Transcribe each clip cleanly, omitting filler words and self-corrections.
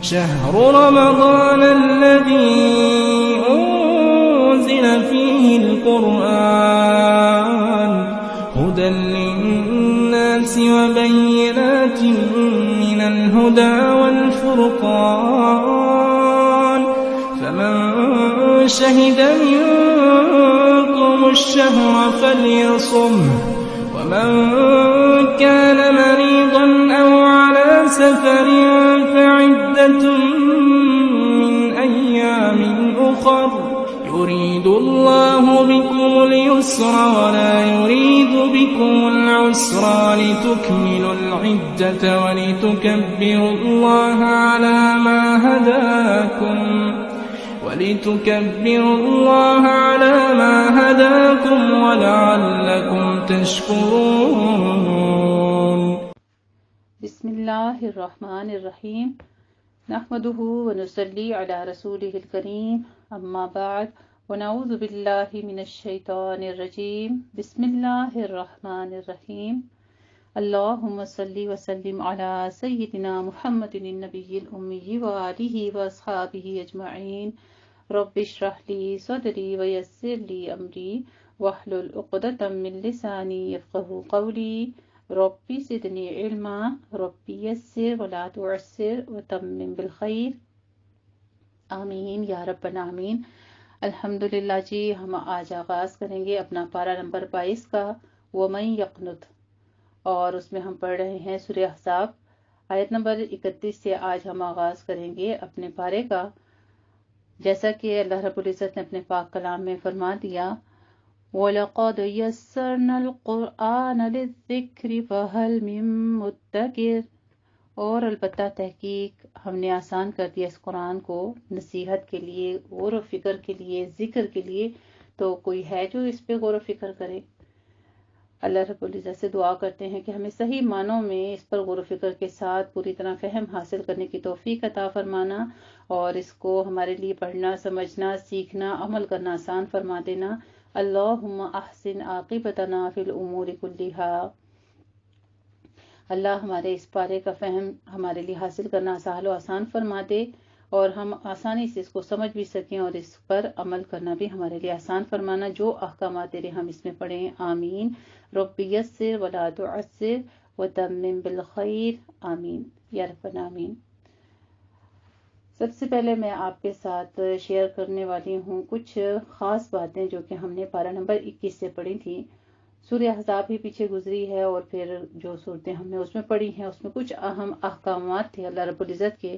شهر رمضان الذي أنزل فيه القرآن هدى للناس وبينات من الهدى والفرقان فمن شهد منكم الشهر فليصمه ومن كان مريضا أو على سفر فعدة من أيام أخر يريد الله بكم اليسر ولا يريد بكم العسر ولتكملوا العدة ولتكبروا الله على ما هداكم ولعلكم تشكرون. بسم اللہ الرحمن الرحیم نحمده ونصلی علی رسوله الکریم اما بعد ونعوذ باللہ من الشیطان الرجیم بسم اللہ الرحمن الرحیم اللہم صلی وسلم علی سیدنا محمد النبی الامی وآلہ واصحابہ اجمعین رب اشرح لی صدری ویسر لی امری واحلل عقدۃ من لسانی یفقہوا قولی ربی زدنی علما ربی یسر ولا تعسر وتمم بالخیر آمین یا رب العالمین. الحمدللہ جی، ہم آج آغاز کریں گے اپنا پارہ نمبر 22 کا وَمَن يَقْنُتْ، اور اس میں ہم پڑھ رہے ہیں سورہ احزاب آیت نمبر 31 سے. آج ہم آغاز کریں گے اپنے پارے کا. جیسا کہ اللہ رب العزت نے اپنے پاک کلام میں فرما دیا وَلَقَدْ يَسَّرْنَا الْقُرْآنَ لِلذِّكْرِ فَهَلْ مِن مُدَّكِرٍ، اور البتہ تحقیق ہم نے آسان کر دیا اس قرآن کو نصیحت کے لیے، غور و فکر کے لیے، ذکر کے لیے. تو کوئی ہے جو اس پہ غور و فکر کرے؟ اللہ رب العزت سے دعا کرتے ہیں کہ ہمیں صحیح معنوں میں اس پر غور و فکر کے ساتھ پوری طرح فہم حاصل کرنے کی توفیق عطا فرمانا، اور اس کو ہمارے لیے پڑھنا، سمجھنا، سیکھنا، عمل کرنا آسان فرما دینا. اللہم احسن عاقبتنا فی الامور کلہا. اللہ ہمارے اس پارے کا فہم ہمارے لیے حاصل کرنا سہل و آسان فرما دے، اور ہم آسانی سے اس کو سمجھ بھی سکیں، اور اس پر عمل کرنا بھی ہمارے لیے آسان فرمانا. جو احکامات تیرے ہم اس میں پڑھیں، آمین. رب یسر ولا تعسر وتمم بالخیر، آمین یا رب العالمین. سب سے پہلے میں آپ کے ساتھ شیئر کرنے والی ہوں کچھ خاص باتیں جو کہ ہم نے پارہ نمبر 21 سے پڑھی تھی. سورہ احزاب ہی پیچھے گزری ہے، اور پھر جو صورتیں ہم نے اس میں پڑھی ہیں اس میں کچھ اہم احکامات تھے اللہ رب العزت کے.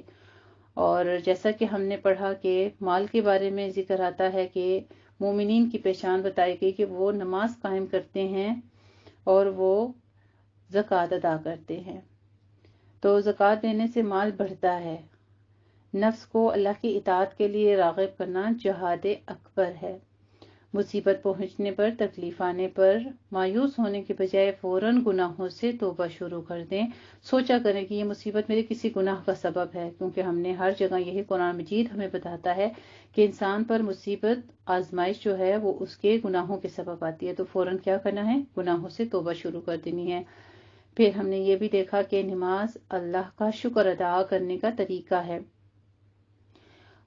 اور جیسا کہ ہم نے پڑھا کہ مال کے بارے میں ذکر آتا ہے کہ مومنین کی پہچان بتائی گئی کہ وہ نماز قائم کرتے ہیں اور وہ زکوٰۃ ادا کرتے ہیں. تو زکوٰۃ دینے سے مال بڑھتا ہے. نفس کو اللہ کی اطاعت کے لیے راغب کرنا جہاد اکبر ہے. مصیبت پہنچنے پر، تکلیف آنے پر مایوس ہونے کے بجائے فوراً گناہوں سے توبہ شروع کر دیں. سوچا کریں کہ یہ مصیبت میرے کسی گناہ کا سبب ہے، کیونکہ ہم نے ہر جگہ یہی قرآن مجید ہمیں بتاتا ہے کہ انسان پر مصیبت، آزمائش جو ہے وہ اس کے گناہوں کے سبب آتی ہے. تو فوراً کیا کرنا ہے؟ گناہوں سے توبہ شروع کر دینی ہے. پھر ہم نے یہ بھی دیکھا کہ نماز اللہ کا شکر ادا کرنے کا طریقہ ہے،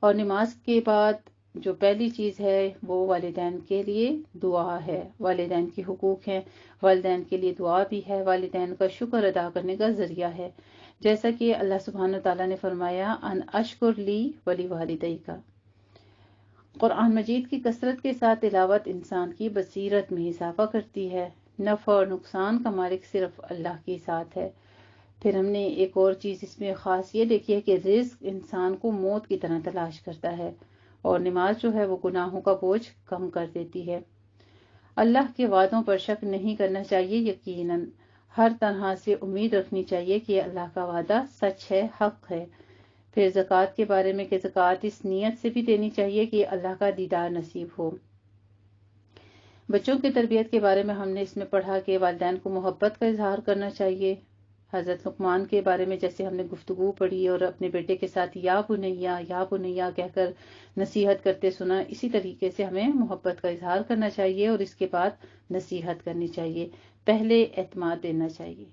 اور نماز کے بعد جو پہلی چیز ہے وہ والدین کے لیے دعا ہے. والدین کے حقوق ہیں، والدین کے لیے دعا بھی ہے، والدین کا شکر ادا کرنے کا ذریعہ ہے. جیسا کہ اللہ سبحانہ تعالیٰ نے فرمایا ان اشکر لی ولی والدیک. قرآن مجید کی کثرت کے ساتھ تلاوت انسان کی بصیرت میں اضافہ کرتی ہے. نفع اور نقصان کا مالک صرف اللہ کے ساتھ ہے. پھر ہم نے ایک اور چیز اس میں خاص یہ دیکھی ہے کہ رزق انسان کو موت کی طرح تلاش کرتا ہے، اور نماز جو ہے وہ گناہوں کا بوجھ کم کر دیتی ہے. اللہ کے وعدوں پر شک نہیں کرنا چاہیے. یقیناً ہر طرح سے امید رکھنی چاہیے کہ اللہ کا وعدہ سچ ہے، حق ہے. پھر زکوٰۃ کے بارے میں کہ زکوٰۃ اس نیت سے بھی دینی چاہیے کہ اللہ کا دیدار نصیب ہو. بچوں کی تربیت کے بارے میں ہم نے اس میں پڑھا کہ والدین کو محبت کا اظہار کرنا چاہیے. حضرت لقمان کے بارے میں جیسے ہم نے گفتگو پڑھی اور اپنے بیٹے کے ساتھ یا بنیا کہہ کر نصیحت کرتے سنا، اسی طریقے سے ہمیں محبت کا اظہار کرنا چاہیے اور اس کے بعد نصیحت کرنی چاہیے، پہلے اعتماد دینا چاہیے.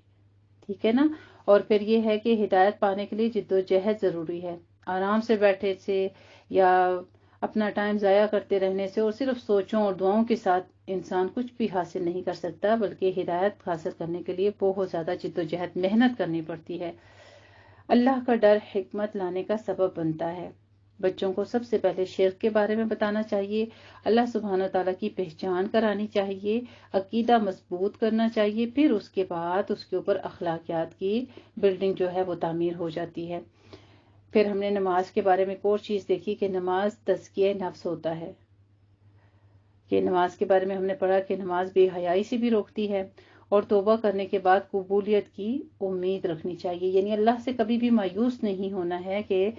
ٹھیک ہے نا؟ اور پھر یہ ہے کہ ہدایت پانے کے لیے جد و جہد ضروری ہے. آرام سے بیٹھے سے یا اپنا ٹائم ضائع کرتے رہنے سے اور صرف سوچوں اور دعاؤں کے ساتھ انسان کچھ بھی حاصل نہیں کر سکتا، بلکہ ہدایت حاصل کرنے کے لیے بہت زیادہ جدوجہد محنت کرنی پڑتی ہے۔ اللہ کا ڈر حکمت لانے کا سبب بنتا ہے۔ بچوں کو سب سے پہلے شرک کے بارے میں بتانا چاہیے، اللہ سبحانہ تعالیٰ کی پہچان کرانی چاہیے، عقیدہ مضبوط کرنا چاہیے، پھر اس کے بعد اس کے اوپر اخلاقیات کی بلڈنگ جو ہے وہ تعمیر ہو جاتی ہے۔ پھر ہم نے نماز کے بارے میں ایک اور چیز دیکھی کہ نماز تزکیہ نفس ہوتا ہے، کہ نماز کے بارے میں ہم نے پڑھا کہ نماز بے حیائی سے بھی روکتی ہے اور توبہ کرنے کے بعد قبولیت کی امید رکھنی چاہیے، یعنی اللہ سے کبھی بھی مایوس نہیں ہونا ہے کہ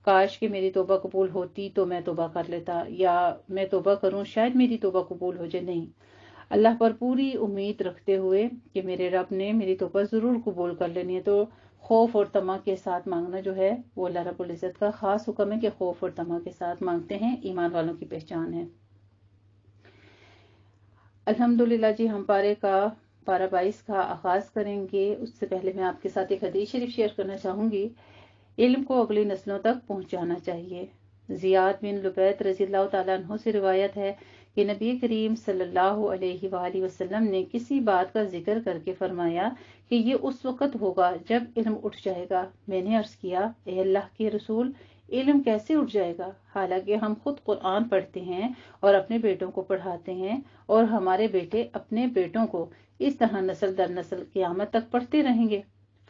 کاش کہ میری توبہ قبول ہوتی تو میں توبہ کر لیتا، یا میں توبہ کروں شاید میری توبہ قبول ہو جائے۔ نہیں، اللہ پر پوری امید رکھتے ہوئے کہ میرے رب نے میری توبہ ضرور قبول کر لینی ہے، تو خوف اور طمع کے ساتھ مانگنا جو ہے وہ اللہ رب العزت کا خاص حکم ہے کہ خوف اور طمع کے ساتھ مانگتے ہیں، ایمان والوں کی پہچان ہے۔ الحمدللہ جی، ہم پارہ 22 کا آغاز کریں گے۔ اس سے پہلے میں آپ کے ساتھ ایک حدیث شریف شیئر کرنا چاہوں گی۔ علم کو اگلی نسلوں تک پہنچانا چاہیے۔ زیاد بن لبید رضی اللہ تعالیٰ عنہ سے روایت ہے کہ نبی کریم صلی اللہ علیہ وآلہ وسلم نے کسی بات کا ذکر کر کے فرمایا کہ یہ اس وقت ہوگا جب علم اٹھ جائے گا۔ میں نے عرض کیا، اے اللہ کے رسول، علم کیسے اٹھ جائے گا؟ حالانکہ ہم خود قرآن پڑھتے ہیں اور اپنے بیٹوں کو پڑھاتے ہیں، اور ہمارے بیٹے اپنے بیٹوں کو اس طرح نسل در نسل قیامت تک پڑھتے رہیں گے۔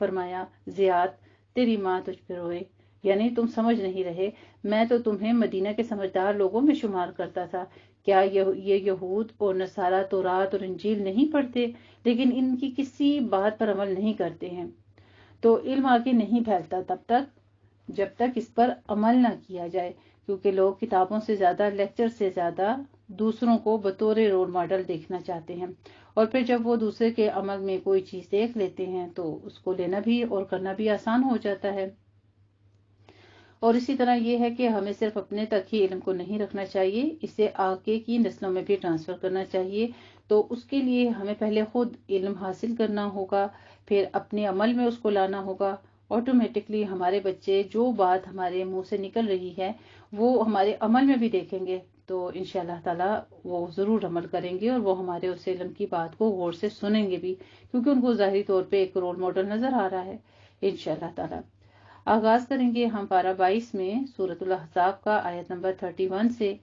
فرمایا، زیاد، تیری ماں تجھ پہ روئے، یعنی تم سمجھ نہیں رہے، میں تو تمہیں مدینہ کے سمجھدار لوگوں میں شمار کرتا تھا۔ کیا یہ یہود اور نصارہ تورات اور انجیل نہیں پڑھتے، لیکن ان کی کسی بات پر عمل نہیں کرتے ہیں؟ تو علم آگے نہیں پھیلتا تب تک جب تک اس پر عمل نہ کیا جائے، کیونکہ لوگ کتابوں سے زیادہ، لیکچر سے زیادہ دوسروں کو بطور رول ماڈل دیکھنا چاہتے ہیں، اور پھر جب وہ دوسرے کے عمل میں کوئی چیز دیکھ لیتے ہیں تو اس کو لینا بھی اور کرنا بھی آسان ہو جاتا ہے۔ اور اسی طرح یہ ہے کہ ہمیں صرف اپنے تک ہی علم کو نہیں رکھنا چاہیے، اسے آگے کی نسلوں میں بھی ٹرانسفر کرنا چاہیے۔ تو اس کے لیے ہمیں پہلے خود علم حاصل کرنا ہوگا، پھر اپنے عمل میں اس کو لانا ہوگا۔ آٹومیٹکلی ہمارے بچے جو بات ہمارے منہ سے نکل رہی ہے وہ ہمارے عمل میں بھی دیکھیں گے، تو انشاءاللہ تعالی وہ ضرور عمل کریں گے، اور وہ ہمارے اس علم کی بات کو غور سے سنیں گے بھی، کیونکہ ان کو ظاہری طور پہ ایک رول ماڈل نظر آ رہا ہے انشاءاللہ تعالی۔ آغاز کریں گے ہم پارہ 22 میں سورۃ الاحزاب کا آیت نمبر 31 سے،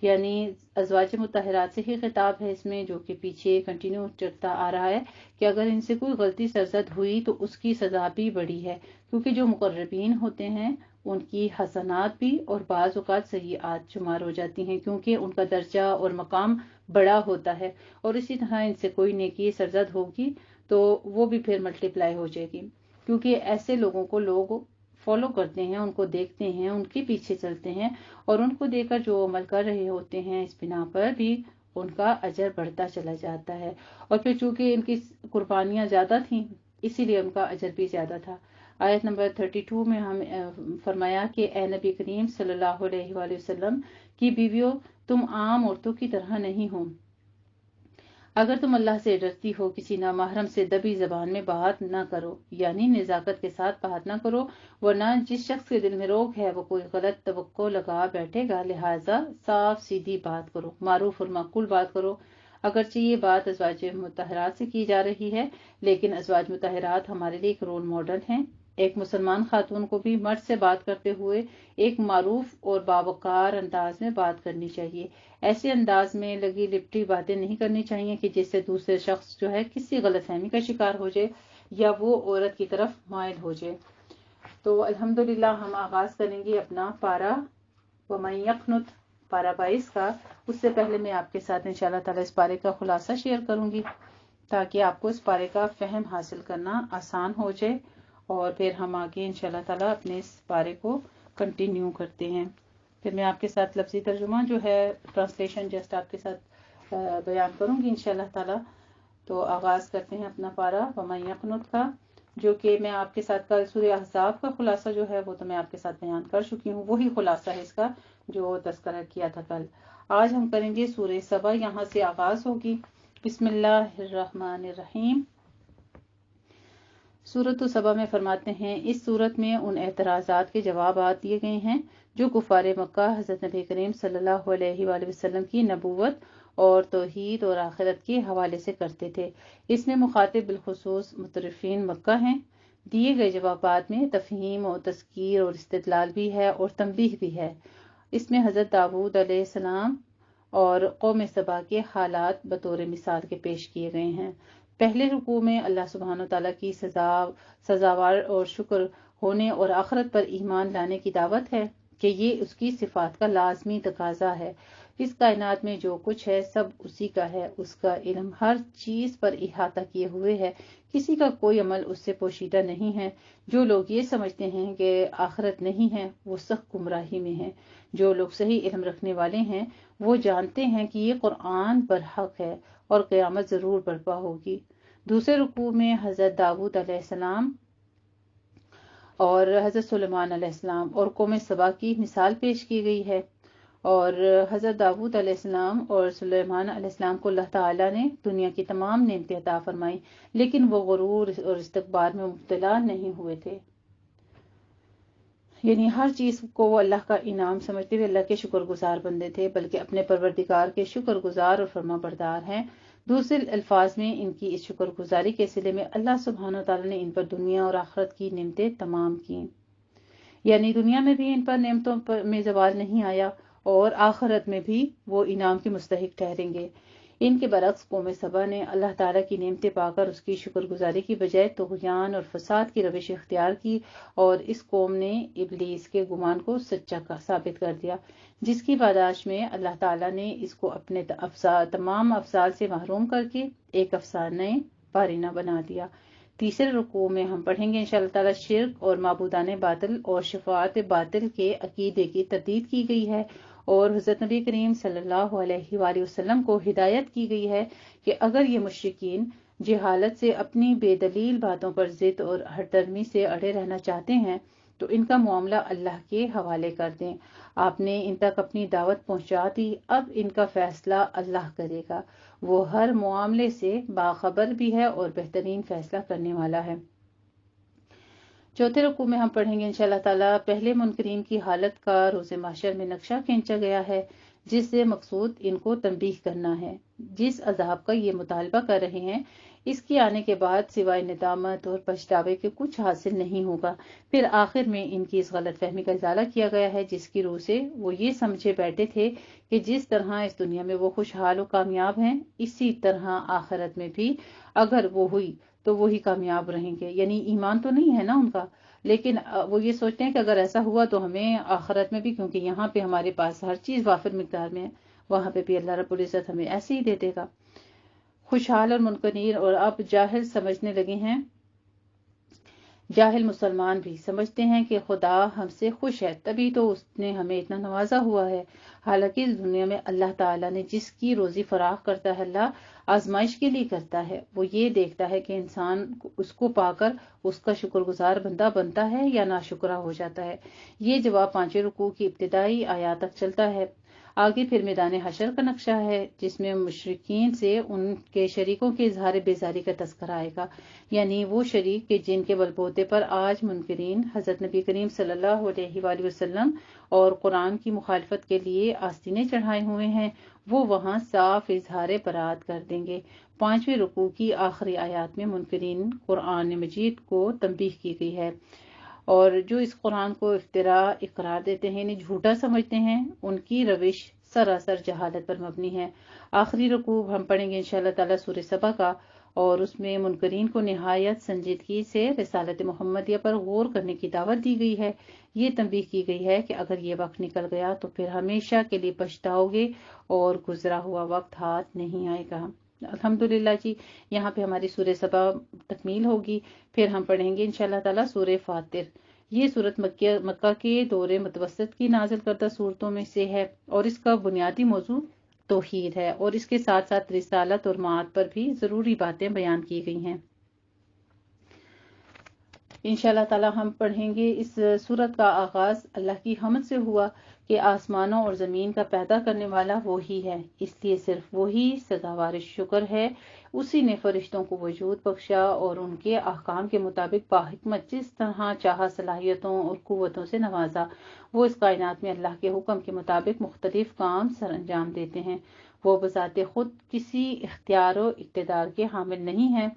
یعنی ازواج مطہرات سے ہی خطاب ہے اس میں، جو کہ پیچھے کنٹینیو چلتا آ رہا ہے کہ اگر ان سے کوئی غلطی سرزد ہوئی تو اس کی سزا بھی بڑی ہے، کیونکہ جو مقربین ہوتے ہیں ان کی حسنات بھی اور بعض اوقات سیئات شمار ہو جاتی ہیں، کیونکہ ان کا درجہ اور مقام بڑا ہوتا ہے، اور اسی طرح ان سے کوئی نیکی سرزد ہوگی تو وہ بھی پھر ملٹی پلائی ہو جائے گی، کیونکہ ایسے لوگوں کو لوگ فالو کرتے ہیں، ان کو دیکھتے ہیں، ان کے پیچھے چلتے ہیں، اور ان کو دیکھ کر جو عمل کر رہے ہوتے ہیں اس بنا پر بھی ان کا اجر بڑھتا چلا جاتا ہے، اور پھر چونکہ ان کی قربانیاں زیادہ تھیں اسی لیے ان کا اجر بھی زیادہ تھا۔ آیت نمبر 32 میں ہم فرمایا کہ اے نبی کریم صلی اللہ علیہ وآلہ وسلم کی بیویوں، تم عام عورتوں کی طرح نہیں ہو۔ اگر تم اللہ سے ڈرتی ہو کسی نامحرم سے دبی زبان میں بات نہ کرو، یعنی نزاکت کے ساتھ بات نہ کرو، ورنہ جس شخص کے دل میں روگ ہے وہ کوئی غلط توقع لگا بیٹھے گا، لہٰذا صاف سیدھی بات کرو، معروف اور معقول بات کرو۔ اگرچہ یہ بات ازواج مطہرات سے کی جا رہی ہے، لیکن ازواج مطہرات ہمارے لیے ایک رول ماڈل ہیں۔ ایک مسلمان خاتون کو بھی مرد سے بات کرتے ہوئے ایک معروف اور باوقار انداز میں بات کرنی چاہیے، ایسے انداز میں لگی لپٹی باتیں نہیں کرنی چاہیے کہ جس سے دوسرے شخص جو ہے کسی غلط فہمی کا شکار ہو جائے یا وہ عورت کی طرف مائل ہو جائے۔ تو الحمدللہ ہم آغاز کریں گے اپنا پارہ وَمَن يَقْنُتْ پارہ 22 کا۔ اس سے پہلے میں آپ کے ساتھ انشاءاللہ تعالی اس پارے کا خلاصہ شیئر کروں گی تاکہ آپ کو اس پارے کا فہم حاصل کرنا آسان ہو جائے، اور پھر ہم آگے انشاءاللہ تعالی اپنے اس پارے کو کنٹینیو کرتے ہیں۔ پھر میں آپ کے ساتھ لفظی ترجمہ جو ہے ٹرانسلیشن جسٹ آپ کے ساتھ بیان کروں گی انشاءاللہ تعالی۔ تو آغاز کرتے ہیں اپنا پارہ وَمَن يَقْنُتْ کا، جو کہ میں آپ کے ساتھ کل سورہ احزاب کا خلاصہ جو ہے وہ تو میں آپ کے ساتھ بیان کر چکی ہوں، وہی خلاصہ ہے اس کا جو تذکرہ کیا تھا کل۔ آج ہم کریں گے سورہ سبا، یہاں سے آغاز ہوگی۔ بسم اللہ الرحمن الرحیم۔ سورۃ السبا میں فرماتے ہیں اس صورت میں ان اعتراضات کے جوابات دیے گئے ہیں جو کفار مکہ حضرت نبی کریم صلی اللہ علیہ وآلہ وسلم کی نبوت اور توحید اور آخرت کے حوالے سے کرتے تھے۔ اس میں مخاطب بالخصوص مترفین مکہ ہیں۔ دیے گئے جوابات میں تفہیم اور تذکیر اور استدلال بھی ہے اور تنبیہ بھی ہے۔ اس میں حضرت داؤد علیہ السلام اور قوم سبا کے حالات بطور مثال کے پیش کیے گئے ہیں۔ پہلے رکوع میں اللہ سبحانہ وتعالیٰ کی سزاوار اور شکر ہونے اور آخرت پر ایمان لانے کی دعوت ہے کہ یہ اس کی صفات کا لازمی تقاضا ہے۔ اس کائنات میں جو کچھ ہے سب اسی کا ہے، اس کا علم ہر چیز پر احاطہ کیے ہوئے ہے، کسی کا کوئی عمل اس سے پوشیدہ نہیں ہے۔ جو لوگ یہ سمجھتے ہیں کہ آخرت نہیں ہے وہ سخت گمراہی میں ہیں۔ جو لوگ صحیح علم رکھنے والے ہیں وہ جانتے ہیں کہ یہ قرآن برحق ہے اور قیامت ضرور برپا ہوگی۔ دوسرے رکوع میں حضرت داؤد علیہ السلام اور حضرت سلیمان علیہ السلام اور قوم سبا کی مثال پیش کی گئی ہے، اور حضرت داؤد علیہ السلام اور سلیمان علیہ السلام کو اللہ تعالیٰ نے دنیا کی تمام نعمتیں عطا فرمائیں، لیکن وہ غرور اور استکبار میں مبتلا نہیں ہوئے تھے۔ یعنی ہر چیز کو وہ اللہ کا انعام سمجھتے ہوئے اللہ کے شکر گزار بندے تھے، بلکہ اپنے پروردگار کے شکر گزار اور فرما بردار ہیں۔ دوسرے الفاظ میں ان کی اس شکر گزاری کے صلے میں اللہ سبحانہ وتعالیٰ نے ان پر دنیا اور آخرت کی نعمتیں تمام کیں، یعنی دنیا میں بھی ان پر نعمتوں میں زوال نہیں آیا اور آخرت میں بھی وہ انعام کے مستحق ٹھہریں گے۔ ان کے برعکس قوم سبا نے اللہ تعالیٰ کی نعمتیں پا کر اس کی شکر گزاری کی بجائے طغیان اور فساد کی روش اختیار کی، اور اس قوم نے ابلیس کے گمان کو سچا ثابت کر دیا، جس کی پاداش میں اللہ تعالیٰ نے اس کو اپنے تمام افضال سے محروم کر کے ایک افسانہ پارینہ بنا دیا۔ تیسرے رکوع میں ہم پڑھیں گے انشاءاللہ تعالیٰ شرک اور معبودان باطل اور شفاعت باطل کے عقیدے کی تردید کی گئی ہے، اور حضرت نبی کریم صلی اللہ علیہ وآلہ وسلم کو ہدایت کی گئی ہے کہ اگر یہ مشرکین جہالت سے اپنی بے دلیل باتوں پر ضد اور ہٹ درمی سے اڑے رہنا چاہتے ہیں تو ان کا معاملہ اللہ کے حوالے کر دیں۔ آپ نے ان تک اپنی دعوت پہنچا دی، اب ان کا فیصلہ اللہ کرے گا، وہ ہر معاملے سے باخبر بھی ہے اور بہترین فیصلہ کرنے والا ہے۔ چوتھے رکوع میں ہم پڑھیں گے انشاءاللہ تعالیٰ پہلے منکرین کی حالت کا روز محشر میں نقشہ کھینچا گیا ہے، جس سے مقصود ان کو تنبیہ کرنا ہے۔ جس عذاب کا یہ مطالبہ کر رہے ہیں اس کے آنے کے بعد سوائے ندامت اور پچھتاوے کے کچھ حاصل نہیں ہوگا۔ پھر آخر میں ان کی اس غلط فہمی کا ازالہ کیا گیا ہے جس کی روح سے وہ یہ سمجھے بیٹھے تھے کہ جس طرح اس دنیا میں وہ خوشحال و کامیاب ہیں اسی طرح آخرت میں بھی اگر وہ ہوئی تو وہی کامیاب رہیں گے۔ یعنی ایمان تو نہیں ہے نا ان کا، لیکن وہ یہ سوچتے ہیں کہ اگر ایسا ہوا تو ہمیں آخرت میں بھی، کیونکہ یہاں پہ ہمارے پاس ہر چیز وافر مقدار میں ہے، وہاں پہ بھی اللہ رب العزت ہمیں ایسے ہی دے دے گا۔ خوشحال اور منکرین اور اب جاہل سمجھنے لگے ہیں، جاہل مسلمان بھی سمجھتے ہیں کہ خدا ہم سے خوش ہے تبھی تو اس نے ہمیں اتنا نوازا ہوا ہے، حالانکہ اس دنیا میں اللہ تعالیٰ نے جس کی روزی فراخ کرتا ہے اللہ آزمائش کے لیے کرتا ہے، وہ یہ دیکھتا ہے کہ انسان اس کو پا کر اس کا شکر گزار بندہ بنتا ہے یا ناشکرہ ہو جاتا ہے۔ یہ جواب پانچویں رکوع کی ابتدائی آیات تک چلتا ہے۔ آگے پھر میدان حشر کا نقشہ ہے جس میں مشرکین سے ان کے شریکوں کے اظہار بیزاری کا تذکرہ آئے گا، یعنی وہ شریک کہ جن کے بلبوتے پر آج منکرین حضرت نبی کریم صلی اللہ علیہ وآلہ وسلم اور قرآن کی مخالفت کے لیے آستینیں چڑھائے ہوئے ہیں، وہ وہاں صاف اظہار برات کر دیں گے۔ پانچویں رکوع کی آخری آیات میں منکرین قرآن مجید کو تنبیہ کی گئی ہے، اور جو اس قرآن کو افتراء اقرار دیتے ہیں، انہیں جھوٹا سمجھتے ہیں، ان کی روش سراسر جہالت پر مبنی ہے۔ آخری رکوع ہم پڑھیں گے انشاءاللہ تعالیٰ سورہ سبا کا، اور اس میں منکرین کو نہایت سنجیدگی سے رسالت محمدیہ پر غور کرنے کی دعوت دی گئی ہے۔ یہ تنبیہ کی گئی ہے کہ اگر یہ وقت نکل گیا تو پھر ہمیشہ کے لیے پچھتاؤ گے اور گزرا ہوا وقت ہاتھ نہیں آئے گا۔ الحمدللہ جی، یہاں پہ ہماری سورہ سبا تکمیل ہوگی۔ پھر ہم پڑھیں گے انشاءاللہ تعالیٰ سورہ فاطر۔ یہ سورت مکہ کے دور متوسط کی نازل کردہ صورتوں میں سے ہے، اور اس کا بنیادی موضوع توحید ہے، اور اس کے ساتھ ساتھ رسالت اور معاد پر بھی ضروری باتیں بیان کی گئی ہیں۔ انشاءاللہ تعالی ہم پڑھیں گے اس سورت کا آغاز اللہ کی حمد سے ہوا کہ آسمانوں اور زمین کا پیدا کرنے والا وہی ہے، اس لیے صرف وہی سزاوار شکر ہے۔ اسی نے فرشتوں کو وجود بخشا اور ان کے احکام کے مطابق باحکمت جس طرح چاہا صلاحیتوں اور قوتوں سے نوازا۔ وہ اس کائنات میں اللہ کے حکم کے مطابق مختلف کام سر انجام دیتے ہیں۔ وہ بذات خود کسی اختیار و اقتدار کے حامل نہیں ہیں،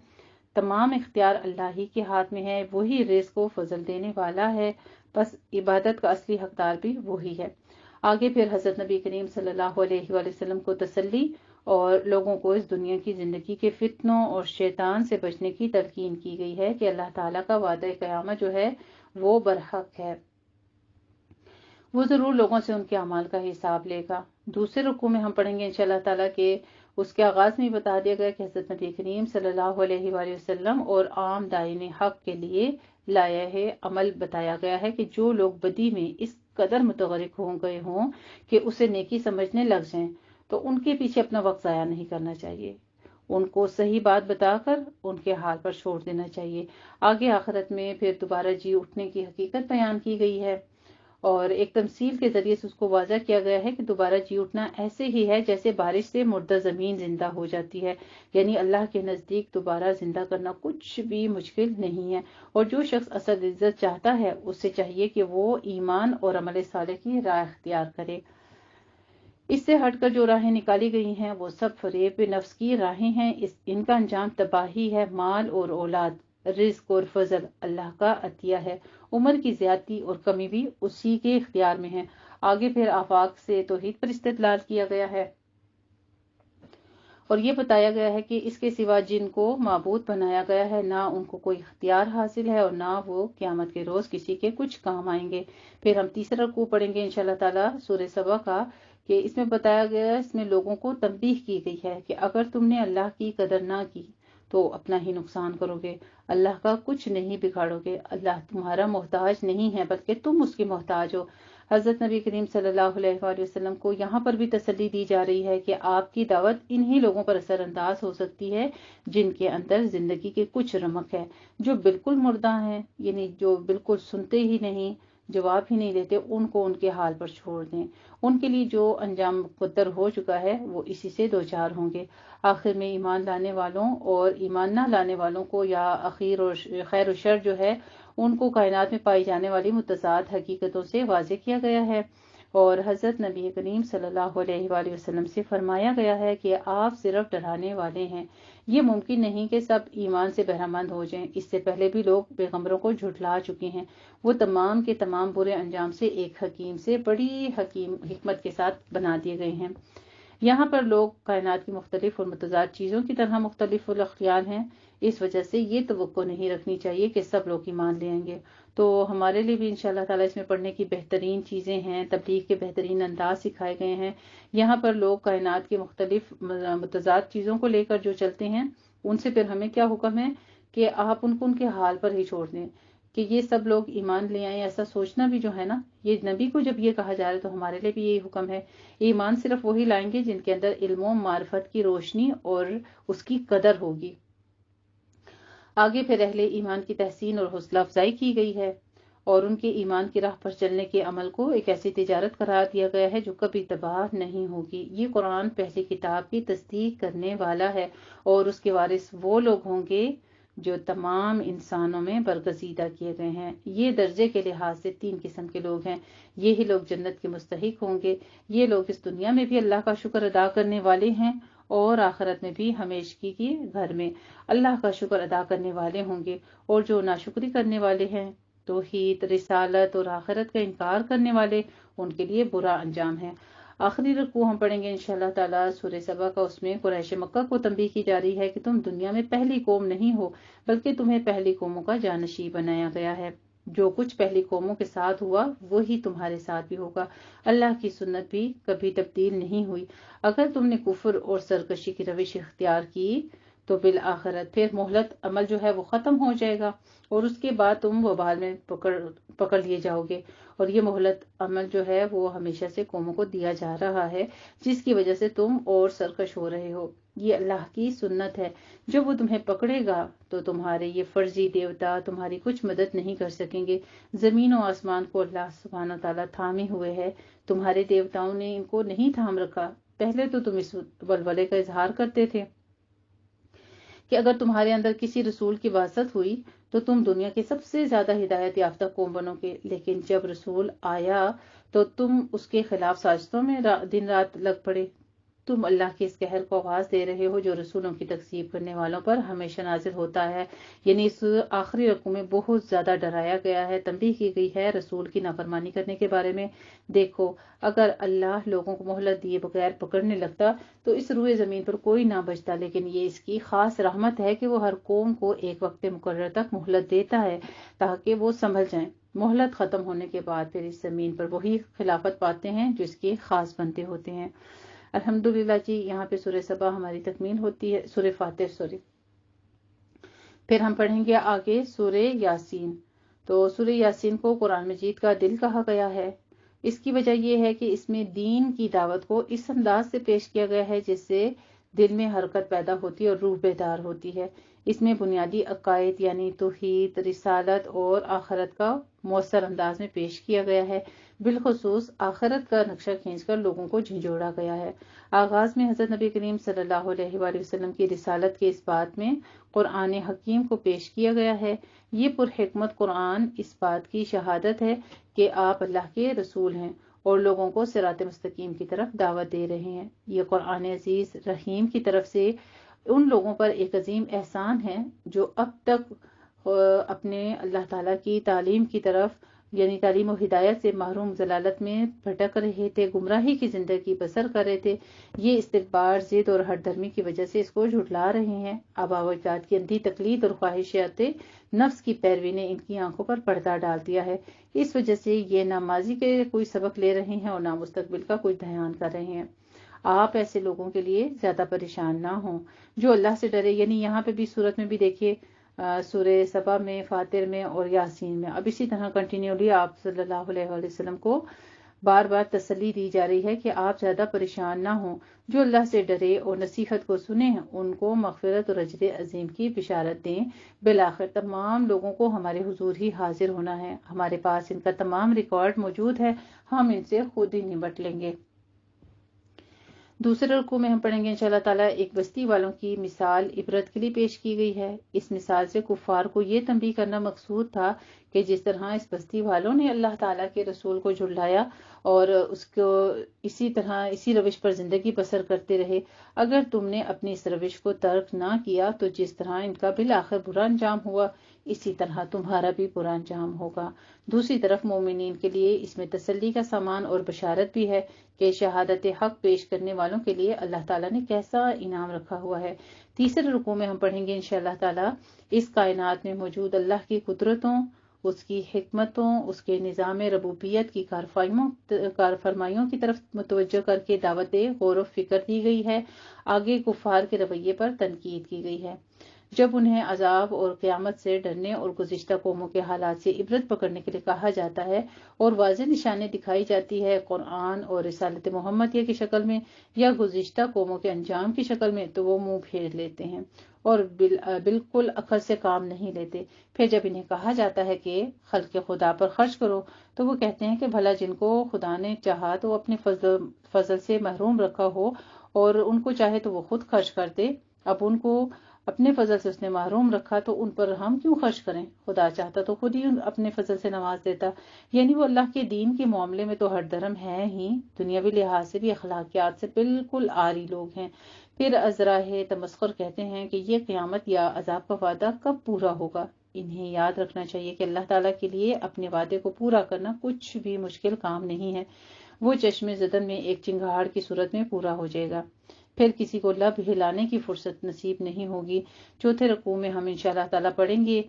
تمام اختیار اللہ ہی کے ہاتھ میں ہے، وہی رزق و فضل دینے والا ہے، بس عبادت کا اصلی حقدار بھی وہی ہے۔ آگے پھر حضرت نبی کریم صلی اللہ علیہ وآلہ وسلم کو تسلی اور لوگوں کو اس دنیا کی زندگی کے فتنوں اور شیطان سے بچنے کی تلقین کی گئی ہے کہ اللہ تعالیٰ کا وعدہ قیامت جو ہے وہ برحق ہے، وہ ضرور لوگوں سے ان کے اعمال کا حساب لے گا۔ دوسرے رکوع میں ہم پڑھیں گے انشاءاللہ تعالیٰ کہ اس کے آغاز میں بتا دیا گیا کہ حضرت نبی کریم صلی اللہ علیہ وآلہ وسلم اور عام دائین حق کے لیے لائحہ عمل بتایا گیا ہے کہ جو لوگ بدی میں اس قدر متغرق ہو گئے ہوں کہ اسے نیکی سمجھنے لگ جائیں تو ان کے پیچھے اپنا وقت ضائع نہیں کرنا چاہیے، ان کو صحیح بات بتا کر ان کے حال پر چھوڑ دینا چاہیے۔ آگے آخرت میں پھر دوبارہ جی اٹھنے کی حقیقت بیان کی گئی ہے اور ایک تمثیل کے ذریعے سے اس کو واضح کیا گیا ہے کہ دوبارہ جی اٹھنا ایسے ہی ہے جیسے بارش سے مردہ زمین زندہ ہو جاتی ہے، یعنی اللہ کے نزدیک دوبارہ زندہ کرنا کچھ بھی مشکل نہیں ہے، اور جو شخص اصل عزت چاہتا ہے اس سے چاہیے کہ وہ ایمان اور عمل صالح کی راہ اختیار کرے۔ اس سے ہٹ کر جو راہیں نکالی گئی ہیں وہ سب فریب نفس کی راہیں ہیں، ان کا انجام تباہی ہے۔ مال اور اولاد، رزق اور فضل اللہ کا عطیہ ہے، عمر کی زیادتی اور کمی بھی اسی کے اختیار میں ہے۔ آگے پھر آفاق سے توحید پر استدلال کیا گیا ہے اور یہ بتایا گیا ہے کہ اس کے سوا جن کو معبود بنایا گیا ہے نہ ان کو کوئی اختیار حاصل ہے اور نہ وہ قیامت کے روز کسی کے کچھ کام آئیں گے۔ پھر ہم تیسرا رکوع پڑھیں گے انشاءاللہ تعالیٰ سورہ سبا کا کہ اس میں بتایا گیا، اس میں لوگوں کو تنبیہ کی گئی ہے کہ اگر تم نے اللہ کی قدر نہ کی تو اپنا ہی نقصان کرو گے، اللہ کا کچھ نہیں بگاڑو گے، اللہ تمہارا محتاج نہیں ہے بلکہ تم اس کے محتاج ہو۔ حضرت نبی کریم صلی اللہ علیہ وآلہ وسلم کو یہاں پر بھی تسلی دی جا رہی ہے کہ آپ کی دعوت انہی لوگوں پر اثر انداز ہو سکتی ہے جن کے اندر زندگی کے کچھ رمق ہے، جو بالکل مردہ ہیں، یعنی جو بالکل سنتے ہی نہیں، جواب ہی نہیں دیتے، ان کو ان کے حال پر چھوڑ دیں۔ ان کے لیے جو انجام مقدر ہو چکا ہے وہ اسی سے دوچار ہوں گے۔ آخر میں ایمان لانے والوں اور ایمان نہ لانے والوں کو یا اخیر اور خیر و شر جو ہے ان کو کائنات میں پائی جانے والی متضاد حقیقتوں سے واضح کیا گیا ہے، اور حضرت نبی کریم صلی اللہ علیہ وآلہ وسلم سے فرمایا گیا ہے کہ آپ صرف ڈرانے والے ہیں۔ یہ ممکن نہیں کہ سب ایمان سے بہرہ مند ہو جائیں، اس سے پہلے بھی لوگ پیغمبروں کو جھٹلا چکے ہیں، وہ تمام کے تمام برے انجام سے ایک حکیم سے بڑی حکمت کے ساتھ بنا دیے گئے ہیں۔ یہاں پر لوگ کائنات کی مختلف اور متضاد چیزوں کی طرح مختلف الاخیال ہیں، اس وجہ سے یہ توقع نہیں رکھنی چاہیے کہ سب لوگ ایمان لیں گے۔ تو ہمارے لیے بھی انشاءاللہ تعالیٰ اس میں پڑھنے کی بہترین چیزیں ہیں، تبلیغ کے بہترین انداز سکھائے گئے ہیں۔ یہاں پر لوگ کائنات کے مختلف متضاد چیزوں کو لے کر جو چلتے ہیں ان سے پھر ہمیں کیا حکم ہے کہ آپ ان کو ان کے حال پر ہی چھوڑ دیں کہ یہ سب لوگ ایمان لے آئیں، ایسا سوچنا بھی جو ہے نا، یہ نبی کو جب یہ کہا جا رہا ہے تو ہمارے لیے بھی یہی حکم ہے۔ ایمان صرف وہی لائیں گے جن کے اندر علم و معرفت کی روشنی اور اس کی قدر ہوگی۔ آگے پھر اہل ایمان کی تحسین اور حوصلہ افزائی کی گئی ہے اور ان کے ایمان کی راہ پر چلنے کے عمل کو ایک ایسی تجارت قرار دیا گیا ہے جو کبھی تباہ نہیں ہوگی۔ یہ قرآن پہلی کتاب کی تصدیق کرنے والا ہے اور اس کے وارث وہ لوگ ہوں گے جو تمام انسانوں میں برگزیدہ کیے گئے ہیں۔ یہ درجے کے لحاظ سے 3 قسم کے لوگ ہیں، یہی لوگ جنت کے مستحق ہوں گے۔ یہ لوگ اس دنیا میں بھی اللہ کا شکر ادا کرنے والے ہیں اور آخرت میں بھی ہمیشگی کے گھر میں اللہ کا شکر ادا کرنے والے ہوں گے، اور جو ناشکری کرنے والے ہیں، توحید، رسالت اور آخرت کا انکار کرنے والے، ان کے لیے برا انجام ہے۔ آخری رکوع ہم پڑھیں گے انشاءاللہ تعالیٰ سورہ سبا کا، اس میں قریش مکہ کو تنبیہ کی جا رہی ہے کہ تم دنیا میں پہلی قوم نہیں ہو بلکہ تمہیں پہلی قوموں کا جانشین بنایا گیا ہے۔ جو کچھ پہلی قوموں کے ساتھ ہوا وہی تمہارے ساتھ بھی ہوگا، اللہ کی سنت بھی کبھی تبدیل نہیں ہوئی۔ اگر تم نے کفر اور سرکشی کی روش اختیار کی تو بالآخرت پھر مہلت عمل جو ہے وہ ختم ہو جائے گا اور اس کے بعد تم وبال میں پکڑ لیے جاؤ گے. اور یہ مہلت عمل جو ہے وہ ہمیشہ سے قوموں کو دیا جا رہا ہے، جس کی وجہ سے تم اور سرکش ہو رہے ہو. یہ اللہ کی سنت ہے. جب وہ تمہیں پکڑے گا تو تمہارے یہ فرضی دیوتا تمہاری کچھ مدد نہیں کر سکیں گے. زمین و آسمان کو اللہ سبحانہ تعالیٰ تھامے ہوئے ہے، تمہارے دیوتاؤں نے ان کو نہیں تھام رکھا. پہلے تو تم اس ولولے کا اظہار کرتے تھے کہ اگر تمہارے اندر کسی رسول کی بعثت ہوئی تو تم دنیا کے سب سے زیادہ ہدایت یافتہ قوم بنو گے، لیکن جب رسول آیا تو تم اس کے خلاف سازشوں میں دن رات لگ پڑے. تم اللہ کے اس قہر کو آواز دے رہے ہو جو رسولوں کی تکذیب کرنے والوں پر ہمیشہ نازل ہوتا ہے. یعنی اس آخری رقوع میں بہت زیادہ ڈرایا گیا ہے، تنبیہ کی گئی ہے رسول کی نافرمانی کرنے کے بارے میں. دیکھو اگر اللہ لوگوں کو مہلت دیے بغیر پکڑنے لگتا تو اس روئے زمین پر کوئی نہ بچتا، لیکن یہ اس کی خاص رحمت ہے کہ وہ ہر قوم کو ایک وقت مقرر تک مہلت دیتا ہے تاکہ وہ سنبھل جائیں. مہلت ختم ہونے کے بعد پھر اس زمین پر وہی خلافت پاتے ہیں جو اس کے خاص بنتے ہوتے ہیں. الحمدللہ جی، یہاں پہ سورہ سبا ہماری تکمیل ہوتی ہے، سورہ فاتر. پھر ہم پڑھیں گے آگے سورہ یاسین. تو سورہ یاسین کو قرآن مجید کا دل کہا گیا ہے. اس کی وجہ یہ ہے کہ اس میں دین کی دعوت کو اس انداز سے پیش کیا گیا ہے جس سے دل میں حرکت پیدا ہوتی ہے اور روح بیدار ہوتی ہے. اس میں بنیادی عقائد یعنی توحید، رسالت اور آخرت کا مؤثر انداز میں پیش کیا گیا ہے. بالخصوص آخرت کا نقشہ کھینچ کر لوگوں کو جھنجھوڑا گیا ہے. آغاز میں حضرت نبی کریم صلی اللہ علیہ وآلہ وسلم کی رسالت کے اس بات میں قرآن حکیم کو پیش کیا گیا ہے. یہ پرحکمت قرآن اس بات کی شہادت ہے کہ آپ اللہ کے رسول ہیں اور لوگوں کو صراط مستقیم کی طرف دعوت دے رہے ہیں. یہ قرآن عزیز رحیم کی طرف سے ان لوگوں پر ایک عظیم احسان ہے جو اب تک اپنے اللہ تعالیٰ کی تعلیم کی طرف یعنی تعلیم و ہدایت سے محروم ضلالت میں بھٹک رہے تھے، گمراہی کی زندگی بسر کر رہے تھے. یہ استکبار، ضد اور ہٹ دھرمی کی وجہ سے اس کو جھٹلا رہے ہیں. آباء و اجداد کی اندھی تقلید اور خواہشات نفس کی پیروی نے ان کی آنکھوں پر پردہ ڈال دیا ہے. اس وجہ سے یہ نہ ماضی کے کوئی سبق لے رہے ہیں اور نہ مستقبل کا کوئی دھیان کر رہے ہیں. آپ ایسے لوگوں کے لیے زیادہ پریشان نہ ہوں جو اللہ سے ڈرے. یعنی یہاں پہ بھی صورت میں بھی دیکھیے سورہ سبا میں، فاتر میں اور یاسین میں اب اسی طرح کنٹینیولی آپ صلی اللہ علیہ وآلہ وسلم کو بار بار تسلی دی جا رہی ہے کہ آپ زیادہ پریشان نہ ہوں. جو اللہ سے ڈرے اور نصیحت کو سنیں ان کو مغفرت اور اجر عظیم کی بشارت دیں. بالآخر تمام لوگوں کو ہمارے حضور ہی حاضر ہونا ہے. ہمارے پاس ان کا تمام ریکارڈ موجود ہے، ہم ان سے خود ہی نمٹ لیں گے. دوسرے رکوع میں ہم پڑھیں گے انشاءاللہ تعالیٰ ایک بستی والوں کی مثال عبرت کے لیے پیش کی گئی ہے. اس مثال سے کفار کو یہ تنبیہ کرنا مقصود تھا کہ جس طرح اس بستی والوں نے اللہ تعالیٰ کے رسول کو جھٹلایا اور اس کو اسی طرح اسی روش پر زندگی بسر کرتے رہے، اگر تم نے اپنی اس روش کو ترک نہ کیا تو جس طرح ان کا بالآخر برا انجام ہوا اسی طرح تمہارا بھی برا انجام ہوگا. دوسری طرف مومنین کے لیے اس میں تسلی کا سامان اور بشارت بھی ہے کہ شہادت حق پیش کرنے والوں کے لیے اللہ تعالیٰ نے کیسا انعام رکھا ہوا ہے. تیسرے رکوع میں ہم پڑھیں گے انشاءاللہ تعالیٰ اس کائنات میں موجود اللہ کی قدرتوں، اس کی حکمتوں، اس کے نظام ربوبیت کی کارفرمائیوں کی طرف متوجہ کر کے دعوت غور و فکر دی گئی ہے. آگے کفار کے رویے پر تنقید کی گئی ہے. جب انہیں عذاب اور قیامت سے ڈرنے اور گزشتہ قوموں کے حالات سے عبرت پکڑنے کے لیے کہا جاتا ہے اور واضح نشانیں دکھائی جاتی ہے قرآن اور رسالت محمدیہ کی شکل میں یا گزشتہ قوموں کے انجام کی شکل میں، تو وہ منہ پھیر لیتے ہیں اور بالکل عقل سے کام نہیں لیتے. پھر جب انہیں کہا جاتا ہے کہ خلق خدا پر خرچ کرو تو وہ کہتے ہیں کہ بھلا جن کو خدا نے چاہا تو اپنے فضل سے محروم رکھا ہو اور ان کو چاہے تو وہ خود خرچ کر دے. اب ان کو اپنے فضل سے اس نے محروم رکھا تو ان پر ہم کیوں خرچ کریں؟ خدا چاہتا تو خود ہی اپنے فضل سے نواز دیتا. یعنی وہ اللہ کے دین کے معاملے میں تو ہر درم ہے ہی، دنیاوی لحاظ سے بھی اخلاقیات سے بالکل عاری لوگ ہیں. پھر ازراہ تمسخر کہتے ہیں کہ یہ قیامت یا عذاب کا وعدہ کب پورا ہوگا؟ انہیں یاد رکھنا چاہیے کہ اللہ تعالیٰ کے لیے اپنے وعدے کو پورا کرنا کچھ بھی مشکل کام نہیں ہے. وہ چشم زدن میں ایک چنگاڑ کی صورت میں پورا ہو جائے گا، پھر کسی کو لب ہلانے کی فرصت نصیب نہیں ہوگی. چوتھے رکوع میں ہم انشاءاللہ تعالیٰ پڑھیں گے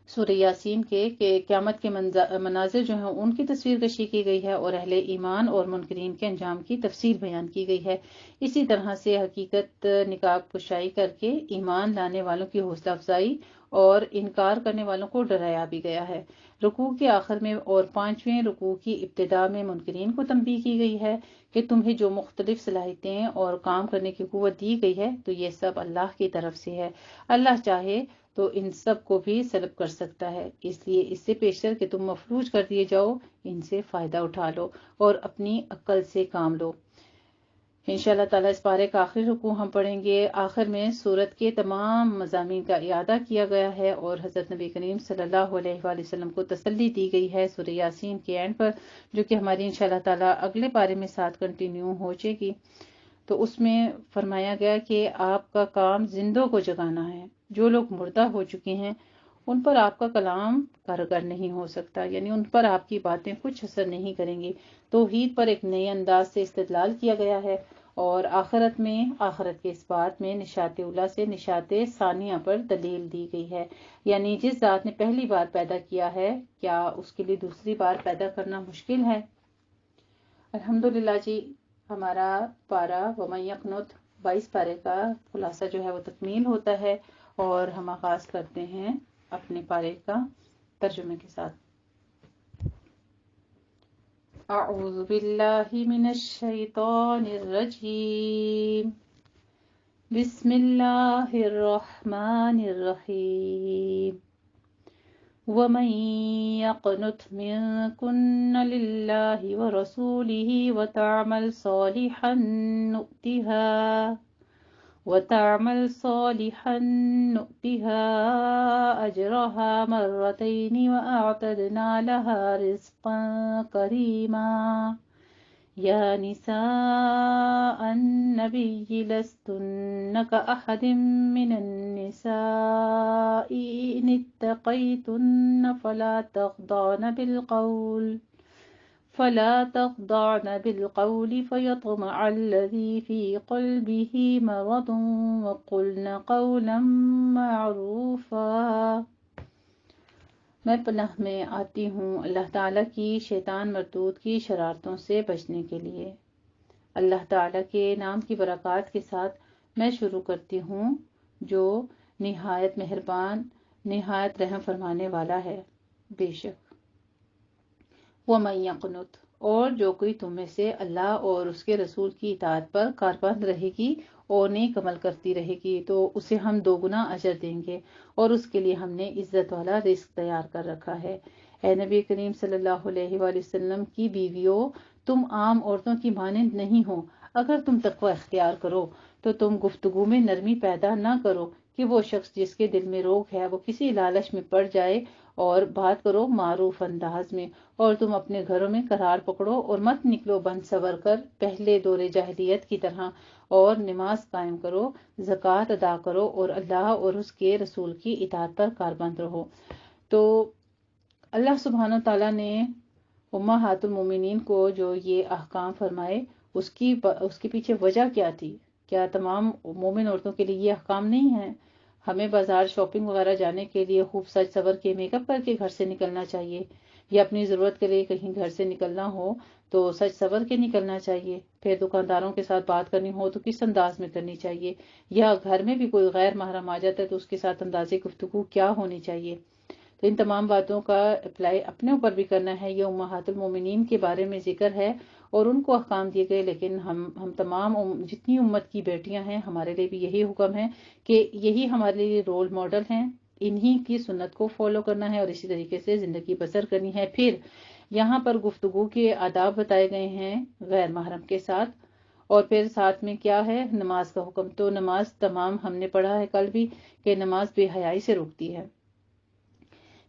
سورہ یاسین کے کہ قیامت کے مناظر جو ہیں ان کی تصویر کشی کی گئی ہے اور اہل ایمان اور منکرین کے انجام کی تفصیل بیان کی گئی ہے۔ اسی طرح سے حقیقت نقاب کشائی کر کے ایمان لانے والوں کی حوصلہ افزائی اور انکار کرنے والوں کو ڈرایا بھی گیا ہے۔ رکوع کے آخر میں اور 5ویں رکوع کی ابتدا میں منکرین کو تنبیہ کی گئی ہے کہ تمہیں جو مختلف صلاحیتیں اور کام کرنے کی قوت دی گئی ہے تو یہ سب اللہ کی طرف سے ہے، اللہ چاہے تو ان سب کو بھی سلب کر سکتا ہے، اس لیے اس سے پیشتر کہ تم مفلوج کر دیے جاؤ ان سے فائدہ اٹھا لو اور اپنی عقل سے کام لو۔ انشاءاللہ تعالیٰ اس پارے کا آخری رکوع ہم پڑھیں گے۔ آخر میں سورت کے تمام مضامین کا اعادہ کیا گیا ہے اور حضرت نبی کریم صلی اللہ علیہ وآلہ وسلم کو تسلی دی گئی ہے سورہ یاسین کے اینڈ پر، جو کہ ہماری انشاءاللہ تعالیٰ اگلے پارے میں ساتھ کنٹینیو ہو جائے گی۔ تو اس میں فرمایا گیا کہ آپ کا کام زندوں کو جگانا ہے، جو لوگ مردہ ہو چکے ہیں ان پر آپ کا کلام کارگر نہیں ہو سکتا، یعنی ان پر آپ کی باتیں کچھ اثر نہیں کریں گی۔ توحید پر ایک نئے انداز سے استدلال کیا گیا ہے اور آخرت کے اس بات میں نشاط اولیٰ سے نشاط ثانیہ پر دلیل دی گئی ہے، یعنی جس ذات نے پہلی بار پیدا کیا ہے کیا اس کے لیے دوسری بار پیدا کرنا مشکل ہے؟ الحمدللہ جی، ہمارا پارہ وَمَن يَقْنُتْ 22 پارے کا خلاصہ جو ہے وہ تکمیل ہوتا ہے اور ہم آغاز کرتے ہیں اپنے پارے کا ترجمے کے ساتھ۔ اعوذ باللہ من الشیطان الرجیم، بسم اللہ الرحمن الرحیم، وَمَن يَقْنُتْ مِنكُنَّ لِلَّهِ وَرَسُولِهِ وَتَعْمَلْ صَالِحًا نُؤْتِهَا أَجْرَهَا مَرَّتَيْنِ وَأَعْتَدْنَا لَهَا رِزْقًا كَرِيمًا۔ يا نساء النبي لستن كأحد من النساء إن اتقيتن فلا تخضعن بالقول فيطمع الذي في قلبه مرض وقلن قولا معروفا۔ میں پناہ میں آتی ہوں اللہ تعالیٰ کی شیطان مردود کی شرارتوں سے بچنے کے لیے۔ اللہ تعالیٰ کے نام کی برکات کے ساتھ میں شروع کرتی ہوں جو نہایت مہربان نہایت رحم فرمانے والا ہے۔ بے شک وَمَن يَقْنُتْ، اور جو کوئی تم میں سے اللہ اور اس کے رسول کی اطاعت پر کاربند رہے گی اور نیک عمل کرتی رہے گی تو اسے ہم 2 گنا اجر دیں گے اور اس کے لیے ہم نے عزت والا رزق تیار کر رکھا ہے۔ اے نبی کریم صلی اللہ علیہ وآلہ وسلم کی بیویوں، تم عام عورتوں کی مانند نہیں ہو۔ اگر تم تقوی اختیار کرو تو تم گفتگو میں نرمی پیدا نہ کرو کہ وہ شخص جس کے دل میں روگ ہے وہ کسی لالچ میں پڑ جائے، اور بات کرو معروف انداز میں، اور تم اپنے گھروں میں قرار پکڑو اور مت نکلو بند سور کر پہلے دور جاہلیت کی طرح، اور نماز قائم کرو، زکوٰۃ ادا کرو اور اللہ اور اس کے رسول کی اطاعت پر کاربند رہو۔ تو اللہ سبحانہ و تعالیٰ نے امہات المومنین کو جو یہ احکام فرمائے اس کے پیچھے وجہ کیا تھی؟ کیا تمام مومن عورتوں کے لیے یہ احکام نہیں ہیں؟ ہمیں بازار شاپنگ وغیرہ جانے کے لیے خوب سج سور کے میک اپ کر کے گھر سے نکلنا چاہیے، یا اپنی ضرورت کے لیے کہیں گھر سے نکلنا ہو تو سج سور کے نکلنا چاہیے، پھر دکانداروں کے ساتھ بات کرنی ہو تو کس انداز میں کرنی چاہیے، یا گھر میں بھی کوئی غیر محرم آ جاتا ہے تو اس کے ساتھ انداز گفتگو کیا ہونی چاہیے۔ تو ان تمام باتوں کا اپلائی اپنے اوپر بھی کرنا ہے۔ یہ امہات المومنین کے بارے میں ذکر ہے اور ان کو احکام دیے گئے، لیکن ہم تمام جتنی امت کی بیٹیاں ہیں ہمارے لیے بھی یہی حکم ہے کہ یہی ہمارے لیے رول ماڈل ہیں، انہی کی سنت کو فالو کرنا ہے اور اسی طریقے سے زندگی بسر کرنی ہے۔ پھر یہاں پر گفتگو کے آداب بتائے گئے ہیں غیر محرم کے ساتھ، اور پھر ساتھ میں کیا ہے؟ نماز کا حکم۔ تو نماز تمام ہم نے پڑھا ہے کل بھی کہ نماز بے حیائی سے روکتی ہے۔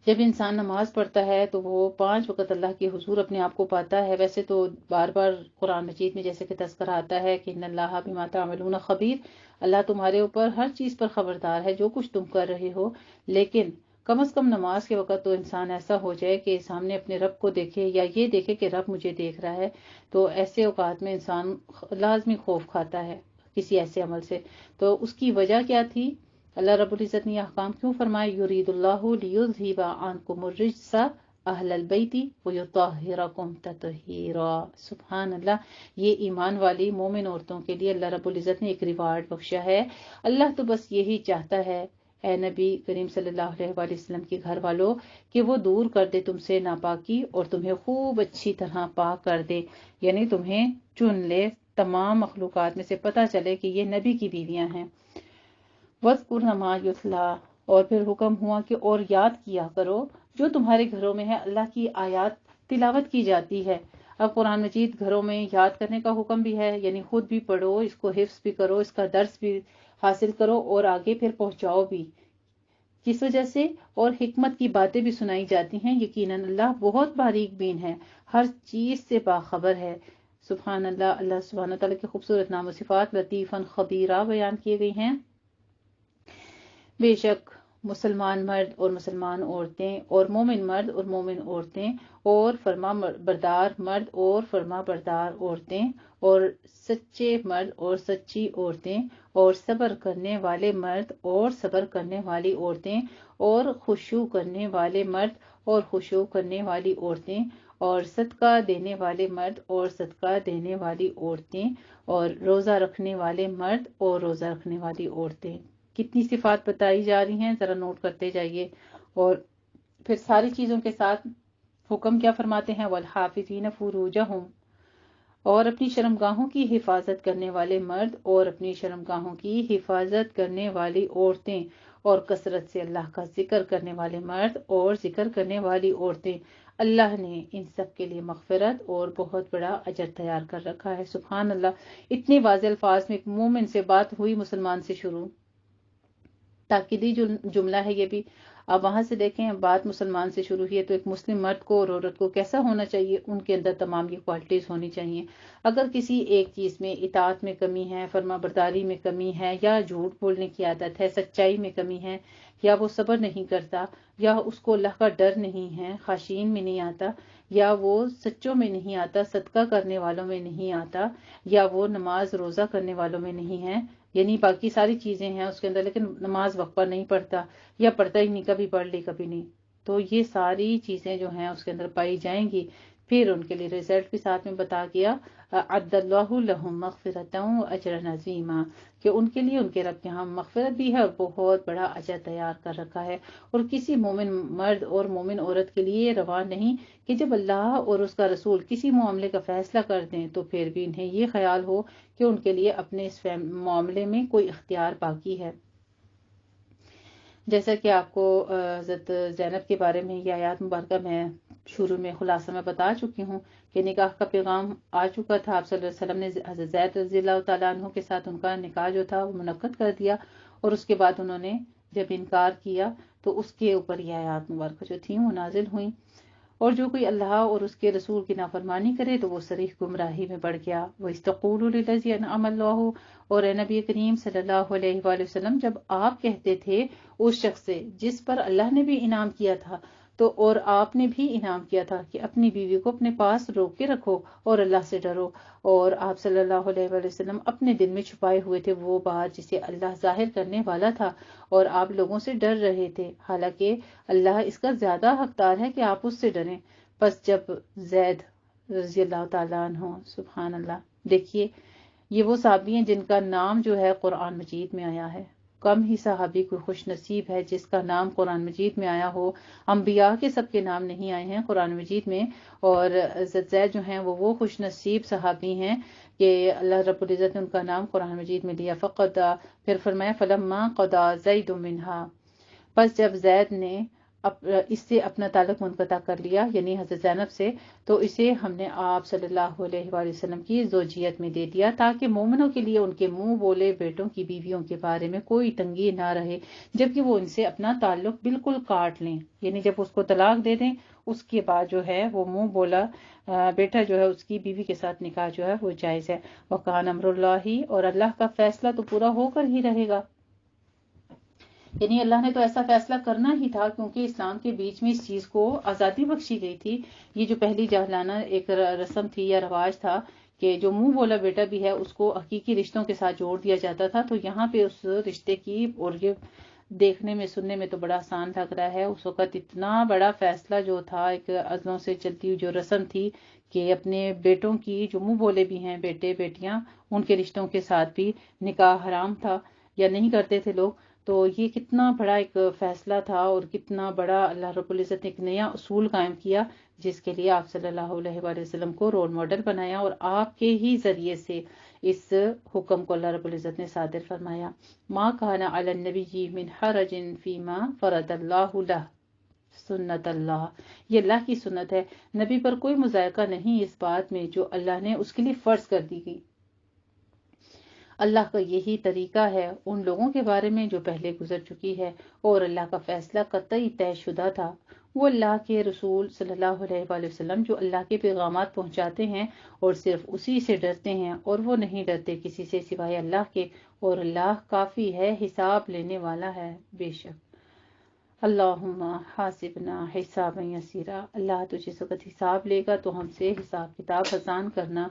جب انسان نماز پڑھتا ہے تو وہ 5 وقت اللہ کے حضور اپنے آپ کو پاتا ہے۔ ویسے تو بار بار قرآن مجید میں جیسے کہ تذکرہ آتا ہے کہ ان اللہ بما تعملون خبیر، اللہ تمہارے اوپر ہر چیز پر خبردار ہے جو کچھ تم کر رہے ہو، لیکن کم از کم نماز کے وقت تو انسان ایسا ہو جائے کہ سامنے اپنے رب کو دیکھے یا یہ دیکھے کہ رب مجھے دیکھ رہا ہے۔ تو ایسے اوقات میں انسان لازمی خوف کھاتا ہے کسی ایسے عمل سے۔ تو اس کی وجہ کیا تھی اللہ رب العزت نے یہ احکام کیوں فرمائے؟ یرید اللہ لیذھب عنکم الرجس اہل البیت ویطہرکم تطہیرا۔ سبحان اللہ، یہ ایمان والی مومن عورتوں کے لیے اللہ رب العزت نے ایک ریوارڈ بخشا ہے۔ اللہ تو بس یہی چاہتا ہے اے نبی کریم صلی اللہ علیہ وآلہ وسلم کے گھر والوں کہ وہ دور کر دے تم سے ناپاکی اور تمہیں خوب اچھی طرح پاک کر دے، یعنی تمہیں چن لے تمام مخلوقات میں سے، پتہ چلے کہ یہ نبی کی بیویاں ہیں۔ وَاذْكُرْنَ مَا يُتْلَىٰ، اور پھر حکم ہوا کہ اور یاد کیا کرو جو تمہارے گھروں میں ہے، اللہ کی آیات تلاوت کی جاتی ہے۔ اب قرآن مجید گھروں میں یاد کرنے کا حکم بھی ہے، یعنی خود بھی پڑھو، اس کو حفظ بھی کرو، اس کا درس بھی حاصل کرو اور آگے پھر پہنچاؤ بھی۔ کس وجہ سے؟ اور حکمت کی باتیں بھی سنائی جاتی ہیں۔ یقیناً اللہ بہت باریک بین ہے، ہر چیز سے باخبر ہے۔ سبحان اللہ، اللہ سبحانہ تعالیٰ کے خوبصورت نام و صفات لطیفاً خبیرہ بیان کیے گئی ہیں۔ بے شک مسلمان مرد اور مسلمان عورتیں اور مومن مرد اور مومن عورتیں اور فرما بردار مرد اور فرما بردار عورتیں اور سچے مرد اور سچی عورتیں اور صبر کرنے والے مرد اور صبر کرنے والی عورتیں اور خشوع کرنے والے مرد اور خشوع کرنے والی عورتیں اور صدقہ دینے والے مرد اور صدقہ دینے والی عورتیں اور روزہ رکھنے والے مرد اور روزہ رکھنے والی عورتیں۔ کتنی صفات بتائی جا رہی ہیں، ذرا نوٹ کرتے جائیے۔ اور پھر ساری چیزوں کے ساتھ حکم کیا فرماتے ہیں؟ والحافظین فروجہم، اور اپنی شرمگاہوں کی حفاظت کرنے والے مرد اور اپنی شرمگاہوں کی حفاظت کرنے والی عورتیں اور کثرت سے اللہ کا ذکر کرنے والے مرد اور ذکر کرنے والی عورتیں۔ اللہ نے ان سب کے لیے مغفرت اور بہت بڑا اجر تیار کر رکھا ہے۔ سبحان اللہ، اتنے واضح الفاظ میں ایک مومن سے بات ہوئی، مسلمان سے شروع، تاکیدی جملہ ہے یہ بھی۔ اب وہاں سے دیکھیں بات مسلمان سے شروع ہوئی ہے تو ایک مسلم مرد کو اور عورت کو کیسا ہونا چاہیے؟ ان کے اندر تمام یہ کوالٹیز ہونی چاہیے۔ اگر کسی ایک چیز میں اطاعت میں کمی ہے، فرما برداری میں کمی ہے، یا جھوٹ بولنے کی عادت ہے، سچائی میں کمی ہے، یا وہ صبر نہیں کرتا، یا اس کو اللہ کا ڈر نہیں ہے، خاشعین میں نہیں آتا، یا وہ سچوں میں نہیں آتا، صدقہ کرنے والوں میں نہیں آتا، یا وہ نماز روزہ کرنے والوں میں نہیں ہے، یعنی باقی ساری چیزیں ہیں اس کے اندر لیکن نماز وقت پر نہیں پڑھتا، یا پڑھتا ہی نہیں، کبھی پڑھ لی کبھی نہیں، تو یہ ساری چیزیں جو ہیں اس کے اندر پائی جائیں گی۔ پھر ان کے لیے رزلٹ بھی ساتھ میں بتا گیا، اعد اللہ لہم مغفرۃ واجرا عظیما، کہ ان کے لیے ان کے رب کے ہاں مغفرت بھی ہے اور بہت بڑا اجر تیار کر رکھا ہے۔ اور کسی مومن مرد اور مومن عورت کے لیے روا نہیں کہ جب اللہ اور اس کا رسول کسی معاملے کا فیصلہ کر دیں تو پھر بھی انہیں یہ خیال ہو کہ ان کے لیے اپنے اس معاملے میں کوئی اختیار باقی ہے۔ جیسا کہ آپ کو حضرت زینب کے بارے میں یہ آیات مبارکہ میں شروع میں خلاصہ میں بتا چکی ہوں کہ نکاح کا پیغام آ چکا تھا، آپ صلی اللہ علیہ وسلم نے حضرت زید رضی اللہ تعالیٰ عنہ کے ساتھ ان کا نکاح جو تھا وہ منعقد کر دیا، اور اس کے بعد انہوں نے جب انکار کیا تو اس کے اوپر یہ آیات مبارکہ جو تھیں وہ نازل ہوئیں۔ اور جو کوئی اللہ اور اس کے رسول کی نافرمانی کرے تو وہ صریح گمراہی میں بڑھ گیا۔ وَإِذْ لِلَّذِي أَنْعَمَ اللَّهُ، اور اے نبی کریم صلی اللہ علیہ وآلہ وسلم جب آپ کہتے تھے اس شخص سے جس پر اللہ نے بھی انعام کیا تھا، تو اور آپ نے بھی انعام کیا تھا کہ اپنی بیوی کو اپنے پاس روک کے رکھو اور اللہ سے ڈرو، اور آپ صلی اللہ علیہ وآلہ وسلم اپنے دل میں چھپائے ہوئے تھے وہ بات جسے اللہ ظاہر کرنے والا تھا، اور آپ لوگوں سے ڈر رہے تھے، حالانکہ اللہ اس کا زیادہ حقدار ہے کہ آپ اس سے ڈریں۔ بس جب زید رضی اللہ تعالیٰ عنہ، سبحان اللہ، دیکھیے یہ وہ صحابی ہیں جن کا نام جو ہے قرآن مجید میں آیا ہے۔ کم ہی صحابی کوئی خوش نصیب ہے جس کا نام قرآن مجید میں آیا ہو۔ انبیاء کے سب کے نام نہیں آئے ہیں قرآن مجید میں، اور زید جو ہیں وہ خوش نصیب صحابی ہیں کہ اللہ رب العزت نے ان کا نام قرآن مجید میں لیا۔ فقدا، پھر فرمایا فلما قضا زید منہا، بس جب زید نے اس سے اپنا تعلق منقطع کر لیا، یعنی حضرت زینب سے، تو اسے ہم نے آپ صلی اللہ علیہ وآلہ وسلم کی زوجیت میں دے دیا تاکہ مومنوں کے لیے ان کے منہ بولے بیٹوں کی بیویوں کے بارے میں کوئی تنگی نہ رہے، جبکہ وہ ان سے اپنا تعلق بالکل کاٹ لیں، یعنی جب اس کو طلاق دے دیں اس کے بعد جو ہے وہ منہ بولا بیٹا جو ہے اس کی بیوی کے ساتھ نکاح جو ہے وہ جائز ہے۔ وکان امر اللہ، اور اللہ کا فیصلہ تو پورا ہو کر ہی رہے گا، یعنی اللہ نے تو ایسا فیصلہ کرنا ہی تھا، کیونکہ اسلام کے بیچ میں اس چیز کو آزادی بخشی گئی تھی۔ یہ جو پہلی جاہلانہ ایک رسم تھی یا رواج تھا کہ جو منہ بولا بیٹا بھی ہے اس کو حقیقی رشتوں کے ساتھ جوڑ دیا جاتا تھا، تو یہاں پہ اس رشتے کی، اور یہ دیکھنے میں سننے میں تو بڑا آسان لگ رہا ہے، اس وقت اتنا بڑا فیصلہ جو تھا، ایک ازلوں سے چلتی ہوئی جو رسم تھی کہ اپنے بیٹوں کی، جو منہ بولے بھی ہیں بیٹے بیٹیاں، ان کے رشتوں کے ساتھ بھی نکاح حرام تھا یا نہیں کرتے تھے لوگ. تو یہ کتنا بڑا ایک فیصلہ تھا، اور کتنا بڑا اللہ رب العزت نے ایک نیا اصول قائم کیا، جس کے لیے آپ صلی اللہ علیہ وآلہ وسلم کو رول ماڈل بنایا، اور آپ کے ہی ذریعے سے اس حکم کو اللہ رب العزت نے صادر فرمایا. ما کان علی النبی من حرج فیما فرض اللہ لہ، سنت اللہ، یہ اللہ کی سنت ہے، نبی پر کوئی مضائقہ نہیں اس بات میں جو اللہ نے اس کے لیے فرض کر دی گئی. اللہ کا یہی طریقہ ہے ان لوگوں کے بارے میں جو پہلے گزر چکی ہے، اور اللہ کا فیصلہ قطعی طے شدہ تھا. وہ اللہ کے رسول صلی اللہ علیہ وآلہ وسلم جو اللہ کے پیغامات پہنچاتے ہیں اور صرف اسی سے ڈرتے ہیں، اور وہ نہیں ڈرتے کسی سے سوائے اللہ کے، اور اللہ کافی ہے، حساب لینے والا ہے بے شک. اللہم حاسبنا حسابا یسیرا، اللہ تو جس وقت حساب لے گا تو ہم سے حساب کتاب آسان کرنا.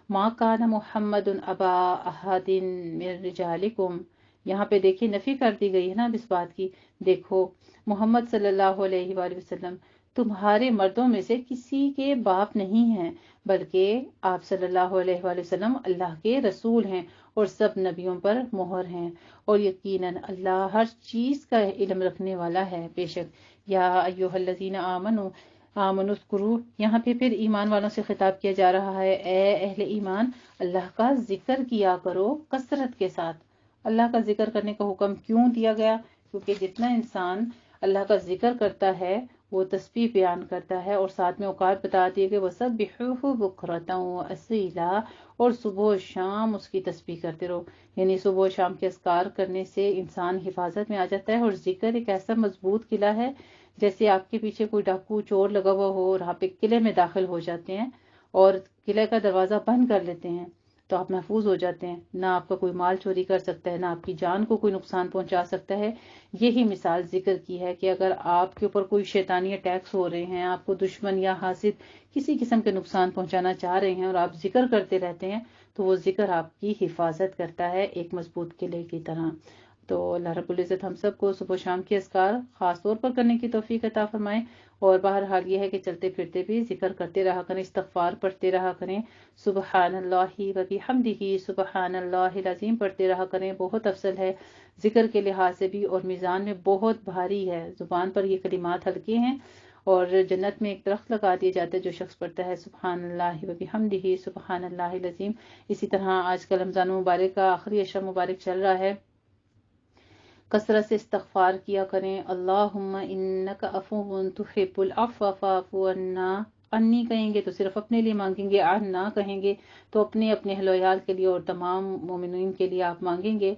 ما کان محمد ابا احد من رجالکم، یہاں پہ دیکھیے نفی کر دی گئی ہے نا اس بات کی. دیکھو محمد صلی اللہ علیہ وآلہ وسلم تمہارے مردوں میں سے کسی کے باپ نہیں ہیں، بلکہ آپ صلی اللہ علیہ وآلہ وسلم اللہ کے رسول ہیں اور سب نبیوں پر مہر ہیں، اور یقیناً اللہ ہر چیز کا علم رکھنے والا ہے بے شک. یا ایھا الذین آمنوا اذکروا، یہاں پہ پھر ایمان والوں سے خطاب کیا جا رہا ہے، اے اہل ایمان اللہ کا ذکر کیا کرو کثرت کے ساتھ. اللہ کا ذکر کرنے کا حکم کیوں دیا گیا؟ کیونکہ جتنا انسان اللہ کا ذکر کرتا ہے وہ تسبیح بیان کرتا ہے، اور ساتھ میں اوقات بتا دیے کہ وَسَبِّحُوهُ بُكْرَةً وَأَصِيلًا، اور صبح و شام اس کی تسبیح کرتے رہو. یعنی صبح و شام کے اذکار کرنے سے انسان حفاظت میں آ جاتا ہے، اور ذکر ایک ایسا مضبوط قلعہ ہے، جیسے آپ کے پیچھے کوئی ڈاکو چور لگا ہوا ہو اور آپ ایک قلعے میں داخل ہو جاتے ہیں اور قلعے کا دروازہ بند کر لیتے ہیں تو آپ محفوظ ہو جاتے ہیں، نہ آپ کا کوئی مال چوری کر سکتا ہے، نہ آپ کی جان کو کوئی نقصان پہنچا سکتا ہے. یہی مثال ذکر کی ہے کہ اگر آپ کے اوپر کوئی شیطانی اٹیکس ہو رہے ہیں، آپ کو دشمن یا حاسد کسی قسم کے نقصان پہنچانا چاہ رہے ہیں، اور آپ ذکر کرتے رہتے ہیں تو وہ ذکر آپ کی حفاظت کرتا ہے ایک مضبوط قلعے کی طرح. تو اللہ رب العزت ہم سب کو صبح و شام کے اذکار خاص طور پر کرنے کی توفیق عطا فرمائے، اور بہرحال یہ ہے کہ چلتے پھرتے بھی ذکر کرتے رہا کریں، استغفار پڑھتے رہا کریں، سبحان اللہ و بحمدہ سبحان اللہ العظیم پڑھتے رہا کریں. بہت افضل ہے ذکر کے لحاظ سے بھی، اور میزان میں بہت بھاری ہے. زبان پر یہ کلمات ہلکے ہیں، اور جنت میں ایک درخت لگا دیا جاتا ہے جو شخص پڑھتا ہے سبحان اللہ و بحمدہ سبحان اللہ العظیم. اسی طرح آج کل رمضان مبارک کا آخری عشرہ مبارک چل رہا ہے، کثرت سے استغفار کیا کریں. اللہم انک عفو تحب العفو فاعف عنا، انی کہیں گے تو صرف اپنے لیے مانگیں گے، عنا کہیں گے تو اپنے اہل و عیال کے لیے اور تمام مومنین کے لیے آپ مانگیں گے.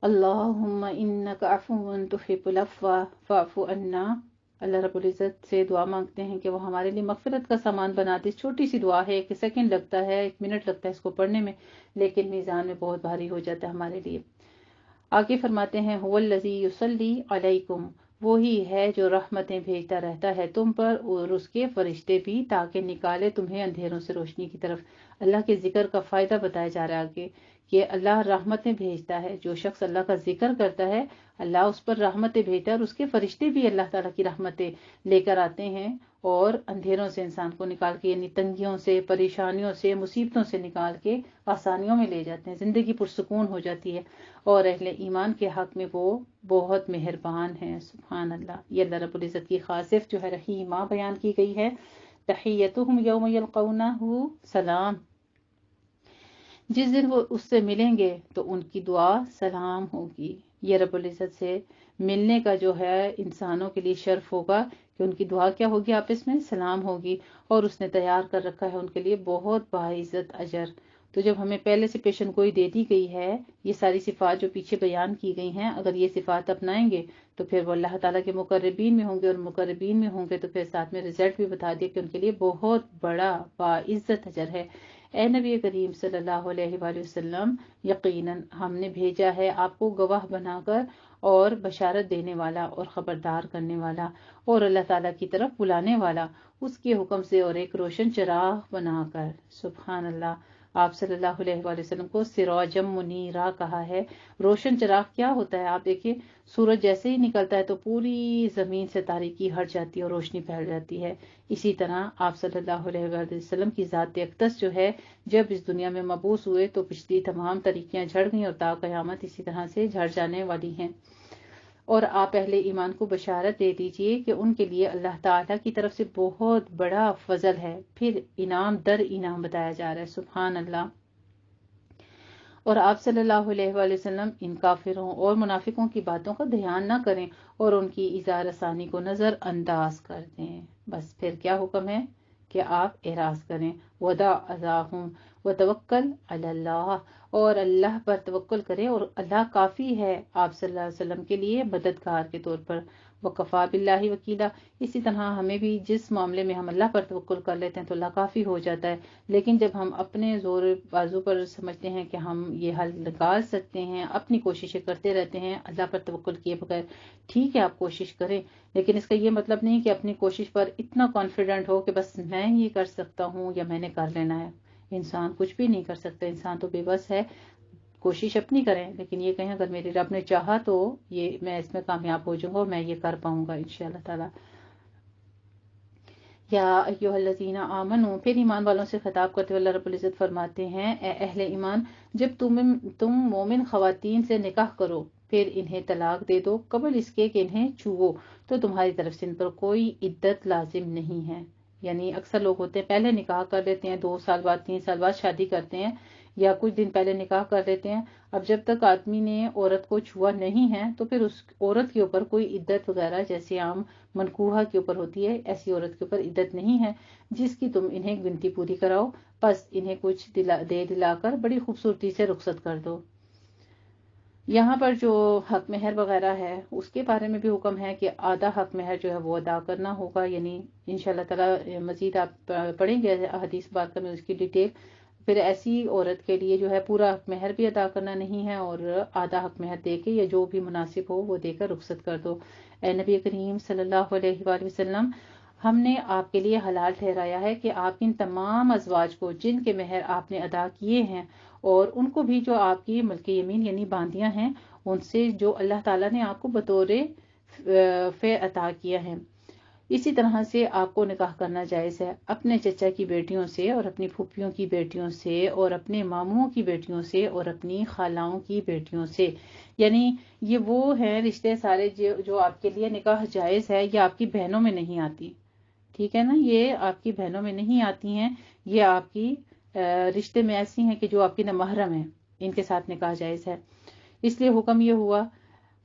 اللہم انک عفو تحب العفو فاعف عنا، اللہ رب العزت سے دعا مانگتے ہیں کہ وہ ہمارے لیے مغفرت کا سامان بنا دے. چھوٹی سی دعا ہے، ایک سیکنڈ لگتا ہے، 1 منٹ لگتا ہے اس کو پڑھنے میں، لیکن میزان میں بہت بھاری ہو جاتا ہے ہمارے لیے. آگے فرماتے ہیں هو الذی یصلی علیکم، وہی ہے جو رحمتیں بھیجتا رہتا ہے تم پر، اور اس کے فرشتے بھی، تاکہ نکالے تمہیں اندھیروں سے روشنی کی طرف. اللہ کے ذکر کا فائدہ بتایا جا رہا ہے آگے کہ اللہ رحمتیں بھیجتا ہے. جو شخص اللہ کا ذکر کرتا ہے اللہ اس پر رحمتیں بھیجتا ہے، اور اس کے فرشتے بھی اللہ تعالیٰ کی رحمتیں لے کر آتے ہیں اور اندھیروں سے انسان کو نکال کے، یعنی تنگیوں سے، پریشانیوں سے، مصیبتوں سے نکال کے آسانیوں میں لے جاتے ہیں، زندگی پرسکون ہو جاتی ہے. اور اہل ایمان کے حق میں وہ بہت مہربان ہیں. سبحان اللہ. یہ اللہ رب العزت کی خاص صفت جو ہے رحیمہ بیان کی گئی ہے. تحیتہم یوم یلقونہ سلام، جس دن وہ اس سے ملیں گے تو ان کی دعا سلام ہوگی. یہ رب العزت سے ملنے کا جو ہے انسانوں کے لیے شرف ہوگا کہ ان کی دعا کیا ہوگی، آپس میں سلام ہوگی، اور اس نے تیار کر رکھا ہے ان کے لیے بہت باعزت اجر. تو جب ہمیں پہلے سے پیشن گوئی دے دی گئی ہے، یہ ساری صفات جو پیچھے بیان کی گئی ہیں، اگر یہ صفات اپنائیں گے تو پھر وہ اللہ تعالیٰ کے مقربین میں ہوں گے، اور مقربین میں ہوں گے تو پھر ساتھ میں رزلٹ بھی بتا دیا کہ ان کے لیے بہت بڑا باعزت اجر ہے. اے نبی کریم صلی اللہ علیہ وآلہ وسلم، یقیناً ہم نے بھیجا ہے آپ کو گواہ بنا کر، اور بشارت دینے والا، اور خبردار کرنے والا، اور اللہ تعالیٰ کی طرف بلانے والا، اس کے حکم سے، اور ایک روشن چراغ بنا کر. سبحان اللہ. آپ صلی اللہ علیہ وآلہ وسلم کو سراجم منیرا کہا ہے۔ روشن چراغ کیا ہوتا ہے؟ آپ دیکھیے سورج جیسے ہی نکلتا ہے تو پوری زمین سے تاریکی ہٹ جاتی ہے اور روشنی پھیل جاتی ہے۔ اسی طرح آپ صلی اللہ علیہ وآلہ وسلم کی ذات اقدس جو ہے جب اس دنیا میں مبعوث ہوئے تو پچھلی تمام تاریکیاں جھڑ گئیں اور تا قیامت اسی طرح سے جھڑ جانے والی ہیں۔ اور آپ اہل ایمان کو بشارت دے دیجئے کہ ان کے لیے اللہ تعالیٰ کی طرف سے بہت بڑا فضل ہے۔ پھر انعام در انعام بتایا جا رہا ہے، سبحان اللہ۔ اور آپ صلی اللہ علیہ وآلہ وسلم ان کافروں اور منافقوں کی باتوں کا دھیان نہ کریں اور ان کی اظہار ثانی کو نظر انداز کر دیں۔ بس پھر کیا حکم ہے کہ آپ اعراض کریں۔ وَدَعْ أَذَاهُمْ وَتَوَكَّلْ عَلَى اللَّهِ، اور اللہ پر توکل کریں اور اللہ کافی ہے آپ صلی اللہ علیہ وسلم کے لیے مددگار کے طور پر۔ وَكَفَى بِاللَّهِ وَكِيلًا، اسی طرح ہمیں بھی جس معاملے میں ہم اللہ پر توکل کر لیتے ہیں تو اللہ کافی ہو جاتا ہے، لیکن جب ہم اپنے زور بازو پر سمجھتے ہیں کہ ہم یہ حل نکال سکتے ہیں، اپنی کوششیں کرتے رہتے ہیں اللہ پر توکل کیے بغیر، ٹھیک ہے آپ کوشش کریں، لیکن اس کا یہ مطلب نہیں کہ اپنی کوشش پر اتنا کانفیڈنٹ ہو کہ بس میں یہ کر سکتا ہوں یا میں نے کر لینا ہے۔ انسان کچھ بھی نہیں کر سکتا، انسان تو بے بس ہے۔ کوشش اپنی کریں لیکن یہ کہیں اگر میرے رب نے چاہا تو یہ میں اس میں کامیاب ہو جاؤں گا اور میں یہ کر پاؤں گا انشاءاللہ تعالی۔ یا ایھا الذین آمنو، پھر ایمان والوں سے خطاب کرتے ہوئے اللہ رب العزت فرماتے ہیں اے اہل ایمان، جب تم مومن خواتین سے نکاح کرو پھر انہیں طلاق دے دو قبل اس کے کہ انہیں چھوؤ تو تمہاری طرف سے ان پر کوئی عدت لازم نہیں ہے۔ یعنی اکثر لوگ ہوتے ہیں پہلے نکاح کر لیتے ہیں، 2 سال بعد 3 سال بعد شادی کرتے ہیں، یا کچھ دن پہلے نکاح کر لیتے ہیں۔ اب جب تک آدمی نے عورت کو چھوا نہیں ہے تو پھر اس عورت کے اوپر کوئی عدت وغیرہ جیسے عام منکوحہ کے اوپر ہوتی ہے ایسی عورت کے اوپر عدت نہیں ہے جس کی تم انہیں گنتی پوری کراؤ، بس انہیں کچھ دلا کر بڑی خوبصورتی سے رخصت کر دو۔ یہاں پر جو حق مہر وغیرہ ہے اس کے بارے میں بھی حکم ہے کہ آدھا حق مہر جو ہے وہ ادا کرنا ہوگا، یعنی انشاءاللہ تعالی مزید آپ پڑھیں گے حدیث بارکہ میں اس کی ڈیٹیل۔ پھر ایسی عورت کے لیے جو ہے پورا حق مہر بھی ادا کرنا نہیں ہے اور آدھا حق مہر دے کے یا جو بھی مناسب ہو وہ دے کر رخصت کر دو۔ اے نبی کریم صلی اللہ علیہ وآلہ وسلم، ہم نے آپ کے لیے حلال ٹھہرایا ہے کہ آپ ان تمام ازواج کو جن کے مہر آپ نے ادا کیے ہیں اور ان کو بھی جو آپ کی ملک یمین یعنی باندیاں ہیں ان سے جو اللہ تعالیٰ نے آپ کو بطور فے عطا کیا ہے، اسی طرح سے آپ کو نکاح کرنا جائز ہے اپنے چچا کی بیٹیوں سے اور اپنی پھوپھیوں کی بیٹیوں سے اور اپنے ماموں کی بیٹیوں سے اور اپنی خالاؤں کی بیٹیوں سے، یعنی یہ وہ ہیں رشتے سارے جو آپ کے لیے نکاح جائز ہے، یہ آپ کی بہنوں میں نہیں آتی، ٹھیک ہے نا، یہ آپ کی بہنوں میں نہیں آتی ہیں، یہ آپ کی رشتے میں ایسی ہیں کہ جو آپ کی نامحرم ہیں، ان کے ساتھ نکاح جائز ہے۔ اس لیے حکم یہ ہوا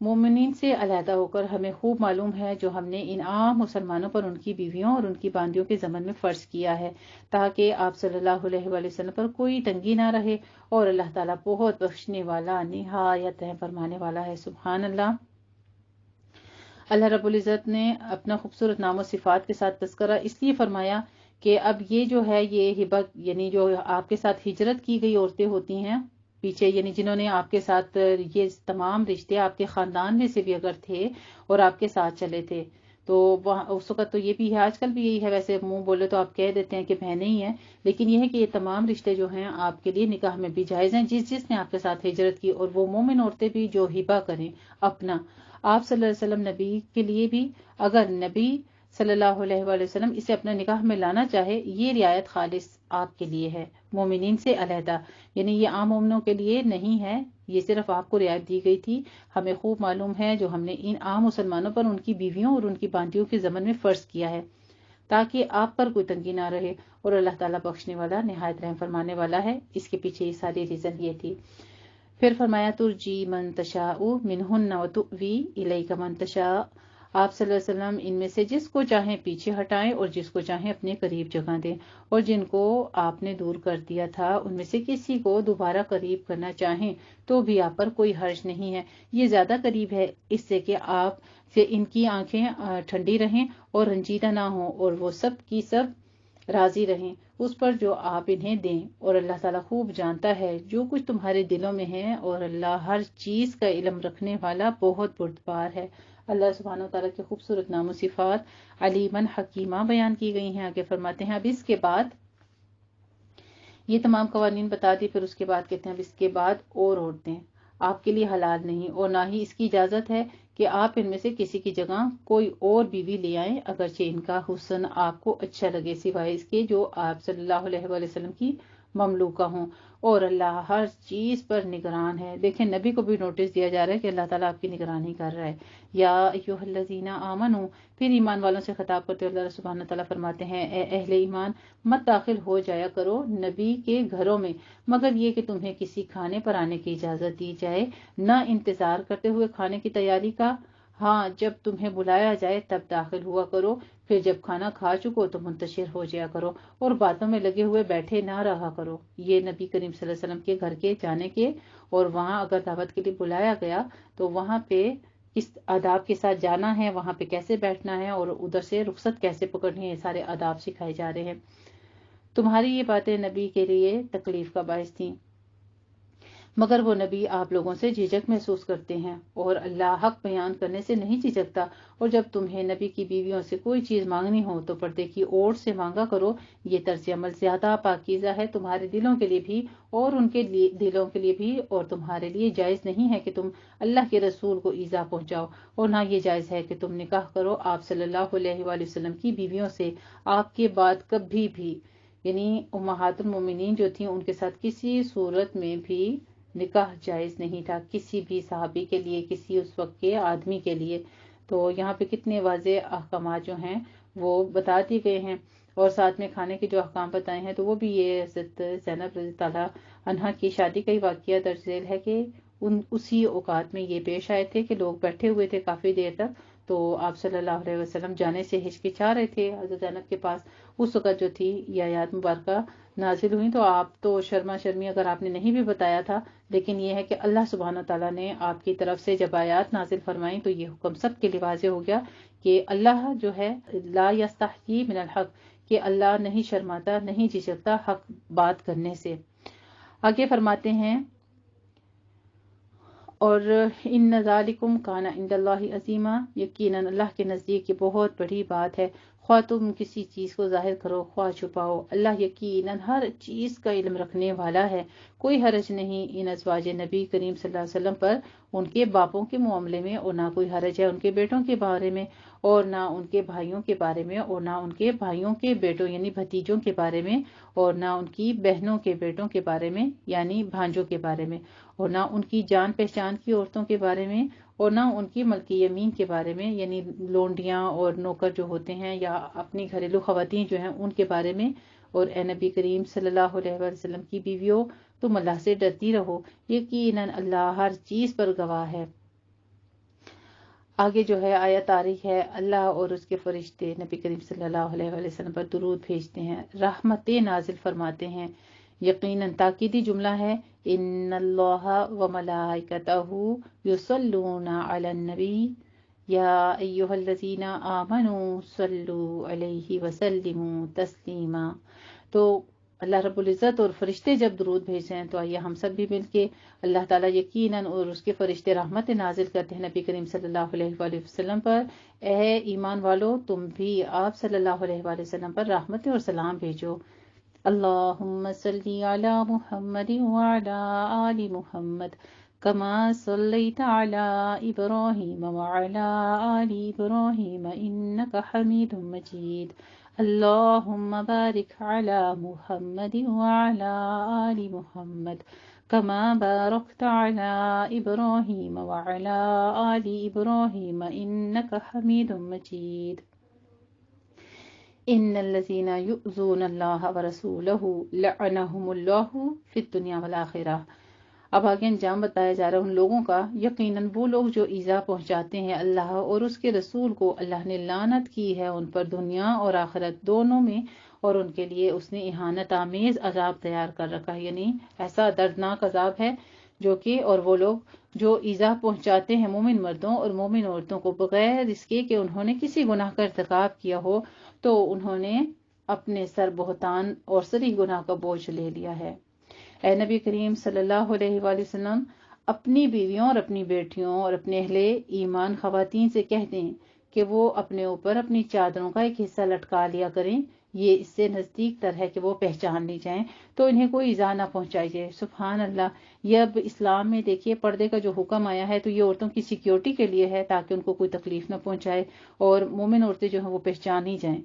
مومنین سے علیحدہ ہو کر ہمیں خوب معلوم ہے جو ہم نے ان عام مسلمانوں پر ان کی بیویوں اور ان کی باندیوں کے ضمن میں فرض کیا ہے تاکہ آپ صلی اللہ علیہ وآلہ وسلم پر کوئی تنگی نہ رہے، اور اللہ تعالیٰ بہت بخشنے والا نہایت رحم فرمانے والا ہے، سبحان اللہ۔ اللہ رب العزت نے اپنا خوبصورت نام و صفات کے ساتھ تذکرہ اس لیے فرمایا کہ اب یہ جو ہے یہ ہبہ یعنی جو آپ کے ساتھ ہجرت کی گئی عورتیں ہوتی ہیں پیچھے، یعنی جنہوں نے آپ کے ساتھ یہ تمام رشتے آپ کے خاندان میں سے بھی اگر تھے اور آپ کے ساتھ چلے تھے تو اس وقت تو یہ بھی ہے، آج کل بھی یہی ہے، ویسے منہ بولے تو آپ کہہ دیتے ہیں کہ بہنیں ہی ہیں، لیکن یہ ہے کہ یہ تمام رشتے جو ہیں آپ کے لیے نکاح میں بھی جائز ہیں جس نے آپ کے ساتھ ہجرت کی، اور وہ مومن عورتیں بھی جو ہبہ کریں اپنا آپ صلی اللہ علیہ وسلم نبی کے لیے بھی، اگر نبی صلی اللہ علیہ وآلہ وسلم اسے اپنا نکاح میں لانا چاہے یہ رعایت خالص آپ کے لیے ہے، مومنین سے علیحدہ، یعنی یہ عام مومنوں کے لیے نہیں ہے، یہ صرف آپ کو رعایت دی گئی تھی۔ ہمیں خوب معلوم ہے جو ہم نے ان عام مسلمانوں پر ان کی بیویوں اور ان کی باندیوں کے ضمن میں فرض کیا ہے تاکہ آپ پر کوئی تنگی نہ رہے، اور اللہ تعالیٰ بخشنے والا نہایت رحم فرمانے والا ہے۔ اس کے پیچھے یہ ساری ریزن یہ تھی۔ پھر فرمایا ترجی من تشاء منہن وتؤوی الیک من تشاء، آپ صلی اللہ علیہ وسلم ان میں سے جس کو چاہیں پیچھے ہٹائیں اور جس کو چاہیں اپنے قریب جگہ دیں، اور جن کو آپ نے دور کر دیا تھا ان میں سے کسی کو دوبارہ قریب کرنا چاہیں تو بھی آپ پر کوئی حرج نہیں ہے، یہ زیادہ قریب ہے اس سے کہ آپ سے ان کی آنکھیں ٹھنڈی رہیں اور رنجیدہ نہ ہوں اور وہ سب کی سب راضی رہیں اس پر جو آپ انہیں دیں، اور اللہ تعالیٰ خوب جانتا ہے جو کچھ تمہارے دلوں میں ہے، اور اللہ ہر چیز کا علم رکھنے والا بہت بردبار ہے۔ اللہ سبحانہ و تعالیٰ کے خوبصورت نام و صفات علیمن حکیمہ بیان کی گئی ہیں۔ آگے فرماتے ہیں اب اس کے بعد یہ تمام قوانین بتا دی، پھر اس کے بعد کہتے ہیں اب اس کے بعد اور عورتیں آپ کے لیے حلال نہیں، اور نہ ہی اس کی اجازت ہے کہ آپ ان میں سے کسی کی جگہ کوئی اور بیوی لے آئیں، اگرچہ ان کا حسن آپ کو اچھا لگے، سوائے اس کے جو آپ صلی اللہ علیہ وآلہ وسلم کی مملوکہ ہوں، اور اللہ ہر چیز پر نگران ہے۔ دیکھیں نبی کو بھی نوٹس دیا جا رہا ہے کہ اللہ تعالیٰ آپ کی نگرانی کر رہا ہے۔ یا ایھا الذین آمنوا، پھر ایمان والوں سے خطاب کرتے ہوئے اللہ سبحانہ تعالیٰ فرماتے ہیں اے اہل ایمان، مت داخل ہو جایا کرو نبی کے گھروں میں مگر یہ کہ تمہیں کسی کھانے پر آنے کی اجازت دی جائے، نہ انتظار کرتے ہوئے کھانے کی تیاری کا، ہاں جب تمہیں بلایا جائے تب داخل ہوا کرو، پھر جب کھانا کھا چکو تو منتشر ہو جایا کرو اور باتوں میں لگے ہوئے بیٹھے نہ رہا کرو۔ یہ نبی کریم صلی اللہ علیہ وسلم کے گھر کے جانے کے، اور وہاں اگر دعوت کے لیے بلایا گیا تو وہاں پہ کس آداب کے ساتھ جانا ہے، وہاں پہ کیسے بیٹھنا ہے، اور ادھر سے رخصت کیسے پکڑنی ہے، یہ سارے آداب سکھائے جا رہے ہیں۔ تمہاری یہ باتیں نبی کے لیے تکلیف کا باعث تھیں، مگر وہ نبی آپ لوگوں سے جھجک محسوس کرتے ہیں، اور اللہ حق بیان کرنے سے نہیں جھجکتا، اور جب تمہیں نبی کی بیویوں سے کوئی چیز مانگنی ہو تو پردے کی اوڑ سے مانگا کرو، یہ طرز عمل زیادہ پاکیزہ ہے تمہارے دلوں کے لیے بھی اور ان کے دلوں کے لیے بھی، اور تمہارے لیے جائز نہیں ہے کہ تم اللہ کے رسول کو ایذا پہنچاؤ، اور نہ یہ جائز ہے کہ تم نکاح کرو آپ صلی اللہ علیہ وآلہ وسلم کی بیویوں سے آپ کے بعد کبھی بھی، یعنی امہات المومنین جو تھیں ان کے ساتھ کسی صورت میں بھی نکاح جائز نہیں تھا، کسی بھی صحابی کے لیے، کسی اس وقت کے آدمی کے لیے۔ تو یہاں پہ کتنے واضح احکامات جو ہیں وہ بتا دی گئے ہیں، اور ساتھ میں کھانے کے جو احکام بتائے ہیں تو وہ بھی یہ حضرت زینب رضی تعالیٰ عنہا کی شادی کا ہی واقعہ درج ذیل ہے کہ اسی اوقات میں یہ پیش آئے تھے کہ لوگ بیٹھے ہوئے تھے کافی دیر تک، تو آپ صلی اللہ علیہ وسلم جانے سے ہچکچا رہے تھے حضرت زینب کے پاس، اس وقت جو تھی یہ آیات مبارکہ نازل ہوئی، تو آپ تو شرما شرمی اگر آپ نے نہیں بھی بتایا تھا، لیکن یہ ہے کہ اللہ سبحانہ تعالیٰ نے آپ کی طرف سے جب آیات نازل فرمائیں تو یہ حکم سب کے لیے واضح ہو گیا کہ اللہ جو ہے لا یستحیی من الحق، کہ اللہ نہیں شرماتا، نہیں جھجکتا حق بات کرنے سے۔ آگے فرماتے ہیں اور ان ذالکم کان عند اللہ عظیما، یقیناً اللہ کے نزدیک یہ بہت بڑی بات ہے، خواہ تم کسی چیز کو ظاہر کرو خواہ چھپاؤ، اللہ یقیناً ہر چیز کا علم رکھنے والا ہے۔ کوئی حرج نہیں ان ازواج نبی کریم صلی اللہ علیہ وسلم پر ان کے باپوں کے معاملے میں، اور نہ کوئی حرج ہے ان کے بیٹوں کے بارے میں، اور نہ ان کے بھائیوں کے بارے میں، اور نہ ان کے بھائیوں کے بیٹوں یعنی بھتیجوں کے بارے میں، اور نہ ان کی بہنوں کے بیٹوں کے بارے میں یعنی بھانجوں کے بارے میں، اور نہ ان کی جان پہچان کی عورتوں کے بارے میں، اور نہ ان کی ملکی یمین کے بارے میں یعنی لونڈیاں اور نوکر جو ہوتے ہیں یا اپنی گھریلو خواتین جو ہیں ان کے بارے میں۔ اور اے نبی کریم صلی اللہ علیہ وسلم کی بیویوں، تم اللہ سے ڈرتی رہو، یقیناً اللہ ہر چیز پر گواہ ہے۔ آگے جو ہے آیت آ رہی ہے، اللہ اور اس کے فرشتے نبی کریم صلی اللہ علیہ وآلہ وسلم پر درود بھیجتے ہیں، رحمتیں نازل فرماتے ہیں، یقیناً تاکیدی جملہ ہے، ان اللہ و ملائکتہ یصلون علی النبی یا ایھا الذین آمنوا صلوا علیہ وسلموا تسلیما۔ تو اللہ رب العزت اور فرشتے جب درود بھیجتے ہیں تو آئیے ہم سب بھی مل کے اللہ تعالیٰ یقیناً اور اس کے فرشتے رحمت نازل کرتے ہیں نبی کریم صلی اللہ علیہ وآلہ وسلم پر، اے ایمان والو تم بھی آپ صلی اللہ علیہ وآلہ وسلم پر رحمت اور سلام بھیجو۔ اللہم صلی علی محمد وعلی آل محمد کما صلیت علی ابراہیم وعلی آل ابراہیم انک حمید مجید۔ اللہم بارک علی محمد وعلی آل محمد کما بارکت علی ابراہیم وعلی آل ابراہیم انک حمید مجید۔ ان الذین یؤذون اللہ ورسولہ لعنہم اللہ فی الدنیا والآخرہ۔ اب آگے انجام بتایا جا رہا ہے ان لوگوں کا، یقیناً وہ لوگ جو ایذا پہنچاتے ہیں اللہ اور اس کے رسول کو، اللہ نے لعنت کی ہے ان پر دنیا اور آخرت دونوں میں، اور ان کے لیے اس نے اہانت آمیز عذاب تیار کر رکھا ہے، یعنی ایسا دردناک عذاب ہے جو کہ، اور وہ لوگ جو ایذا پہنچاتے ہیں مومن مردوں اور مومن عورتوں کو بغیر اس کے کہ انہوں نے کسی گناہ کا ارتکاب کیا ہو، تو انہوں نے اپنے سر بہتان اور صریح گناہ کا بوجھ لے لیا ہے۔ اے نبی کریم صلی اللہ علیہ وآلہ وسلم اپنی بیویوں اور اپنی بیٹیوں اور اپنے اہل ایمان خواتین سے کہہ دیں کہ وہ اپنے اوپر اپنی چادروں کا ایک حصہ لٹکا لیا کریں، یہ اس سے نزدیک تر ہے کہ وہ پہچان لی جائیں تو انہیں کوئی ایذا نہ پہنچائی جائے۔ سبحان اللہ، یہ اب اسلام میں دیکھیے پردے کا جو حکم آیا ہے تو یہ عورتوں کی سیکیورٹی کے لیے ہے تاکہ ان کو کوئی تکلیف نہ پہنچائے، اور مومن عورتیں جو ہیں وہ پہچان ہی جائیں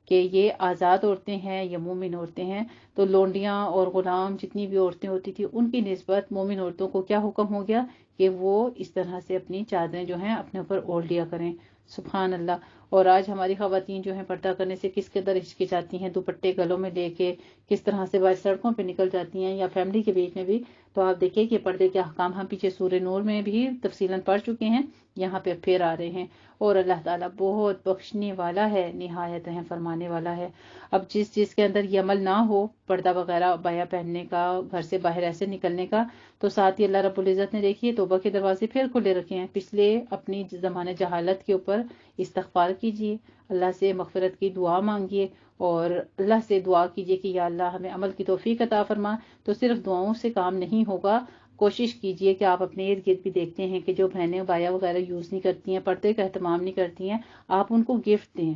کہ یہ آزاد عورتیں ہیں یا مومن عورتیں ہیں۔ تو لونڈیاں اور غلام جتنی بھی عورتیں ہوتی تھی ان کی نسبت مومن عورتوں کو کیا حکم ہو گیا کہ وہ اس طرح سے اپنی چادریں جو ہیں اپنے اوپر اوڑھ لیا کریں۔ سبحان اللہ۔ اور آج ہماری خواتین جو ہیں پردہ کرنے سے کس قدر ہچکچاتی ہیں، دوپٹے گلوں میں لے کے کس طرح سے باہر سڑکوں پہ نکل جاتی ہیں یا فیملی کے بیچ میں بھی۔ تو آپ دیکھیں کہ پردے کے احکام ہم پیچھے سورہ نور میں بھی تفصیلاً پڑھ چکے ہیں، یہاں پہ پھر آ رہے ہیں، اور اللہ تعالیٰ بہت بخشنے والا ہے، نہایت رحم فرمانے والا ہے۔ اب جس کے اندر یہ عمل نہ ہو پردہ وغیرہ بایا پہننے کا، گھر سے باہر ایسے نکلنے کا، تو ساتھ ہی اللہ رب العزت نے دیکھیے توبہ کے دروازے پھر کھلے رکھے ہیں۔ پچھلے اپنی زمانہ جہالت کے اوپر استغفار کیجیے، اللہ سے مغفرت کی دعا مانگیے، اور اللہ سے دعا کیجیے کہ یا اللہ ہمیں عمل کی توفیق عطا فرما۔ تو صرف دعاؤں سے کام نہیں ہوگا، کوشش کیجیے کہ آپ اپنے ارد گرد بھی دیکھتے ہیں کہ جو بہنیں بایا وغیرہ یوز نہیں کرتی ہیں، پردے کا اہتمام نہیں کرتی ہیں، آپ ان کو گفٹ دیں،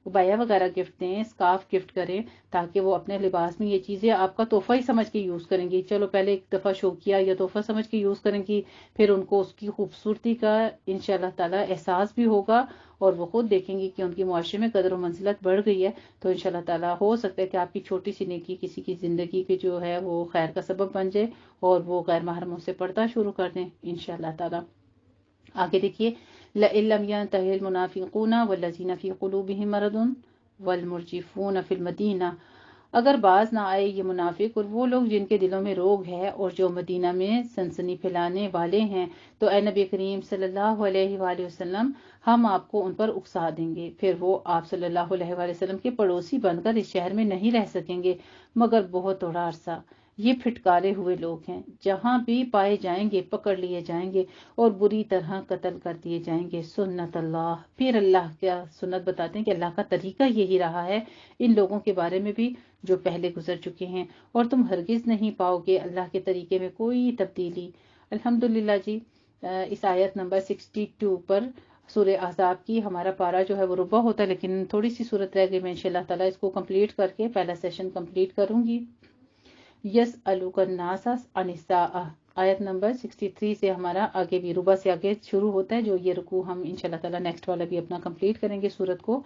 بایا وغیرہ گفٹ دیں، اسکارف گفٹ کریں، تاکہ وہ اپنے لباس میں یہ چیزیں آپ کا تحفہ ہی سمجھ کے یوز کریں گی۔ چلو پہلے ایک دفعہ شوقیہ یا تحفہ سمجھ کے یوز کریں گی، پھر ان کو اس کی خوبصورتی کا انشاءاللہ تعالی احساس بھی ہوگا، اور وہ خود دیکھیں گی کہ ان کی معاشرے میں قدر و منزلت بڑھ گئی ہے۔ تو انشاءاللہ تعالی ہو سکتا ہے کہ آپ کی چھوٹی سی نیکی کسی کی زندگی کے جو ہے وہ خیر کا سبب بن جائے، اور وہ غیر محرموں سے پردہ شروع کر دیں انشاءاللہ تعالی۔ آگے دیکھیے، لَإِن لَّمْ يَنْتَهِ الْمُنَافِقُونَ وَالَّذِينَ فِي قُلُوبِهِم مَّرَضٌ وَالْمُرْجِفُونَ فِي الْمَدِينَةِ، اگر باز نہ آئے یہ منافق اور وہ لوگ جن کے دلوں میں روگ ہے اور جو مدینہ میں سنسنی پھیلانے والے ہیں، تو اے نبی کریم صلی اللہ علیہ وآلہ وسلم، ہم آپ کو ان پر اکسا دیں گے، پھر وہ آپ صلی اللہ علیہ وآلہ وسلم کے پڑوسی بن کر اس شہر میں نہیں رہ سکیں گے مگر بہت تھوڑا عرصہ۔ یہ پھٹکارے ہوئے لوگ ہیں، جہاں بھی پائے جائیں گے پکڑ لیے جائیں گے اور بری طرح قتل کر دیے جائیں گے۔ سنت اللہ، پھر اللہ کیا سنت بتاتے ہیں کہ اللہ کا طریقہ یہی رہا ہے ان لوگوں کے بارے میں بھی جو پہلے گزر چکے ہیں، اور تم ہرگز نہیں پاؤ گے اللہ کے طریقے میں کوئی تبدیلی۔ الحمدللہ جی، اس آیت نمبر 62 پر سورہ احزاب کی ہمارا پارا جو ہے وہ ربع ہوتا ہے، لیکن تھوڑی سی صورت رہ گئی، میں انشاءاللہ تعالیٰ اس کو کمپلیٹ کر کے پہلا سیشن کمپلیٹ کروں گی۔ یسألک الناس عن الساعۃ، آیت نمبر 63 سے ہمارا آگے بھی ربع سے آگے شروع ہوتا ہے، جو یہ رکوع ہم انشاءاللہ تعالیٰ نیکسٹ والا بھی اپنا کمپلیٹ کریں گے سورت کو۔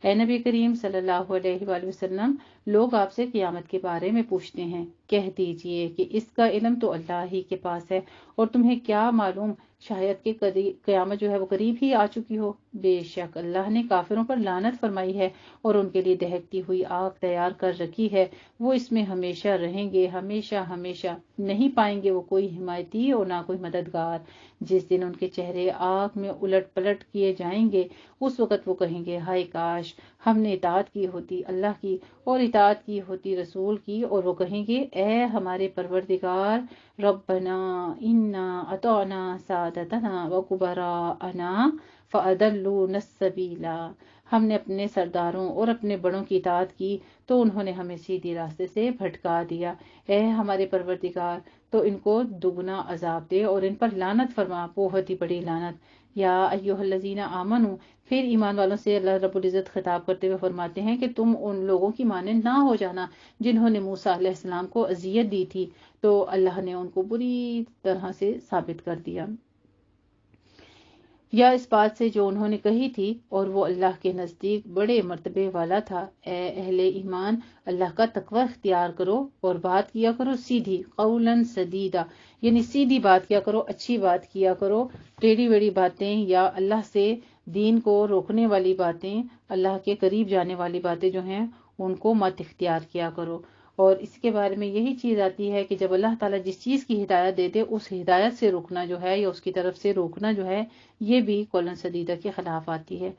اے نبی کریم صلی اللہ علیہ وآلہ وسلم، لوگ آپ سے قیامت کے بارے میں پوچھتے ہیں، کہہ دیجئے کہ اس کا علم تو اللہ ہی کے پاس ہے، اور تمہیں کیا معلوم شاید کہ قیامت جو ہے وہ قریب ہی آ چکی ہو۔ بے شک اللہ نے کافروں پر لعنت فرمائی ہے اور ان کے لیے دہکتی ہوئی آگ تیار کر رکھی ہے، وہ اس میں ہمیشہ رہیں گے، ہمیشہ ہمیشہ، نہیں پائیں گے وہ کوئی حمایتی اور نہ کوئی مددگار۔ جس دن ان کے چہرے آگ میں الٹ پلٹ کیے جائیں گے، اس وقت وہ کہیں گے، ہائے کاش ہم نے اطاعت کی ہوتی اللہ کی اور اطاعت کی ہوتی رسول کی، اور وہ کہیں گے، اے ہمارے پروردگار، ربنا انا اطعنا سادتنا وکبراءنا فاضلونا السبیل، ہم نے اپنے سرداروں اور اپنے بڑوں کی اطاعت کی تو انہوں نے ہمیں سیدھی راستے سے بھٹکا دیا، اے ہمارے پروردگار تو ان کو دگنا عذاب دے اور ان پر لعنت فرما، بہت ہی بڑی لعنت۔ یا ایھا الذین آمنو، پھر ایمان والوں سے اللہ رب العزت خطاب کرتے ہوئے فرماتے ہیں کہ تم ان لوگوں کی مانند نہ ہو جانا جنہوں نے موسیٰ علیہ السلام کو اذیت دی تھی، تو اللہ نے ان کو بری طرح سے ثابت کر دیا، یا اس بات سے جو انہوں نے کہی تھی، اور وہ اللہ کے نزدیک بڑے مرتبے والا تھا۔ اے اہل ایمان، اللہ کا تقوی اختیار کرو اور بات کیا کرو سیدھی، قولا سدیدا، یعنی سیدھی بات کیا کرو، اچھی بات کیا کرو، ٹیڑھی ویڑھی باتیں یا اللہ سے دین کو روکنے والی باتیں، اللہ کے قریب جانے والی باتیں جو ہیں ان کو مت اختیار کیا کرو۔ اور اس کے بارے میں یہی چیز آتی ہے کہ جب اللہ تعالیٰ جس چیز کی ہدایت دیتے اس ہدایت سے روکنا جو ہے یا اس کی طرف سے روکنا جو ہے، یہ بھی قولاً سدیدہ کے خلاف آتی ہے۔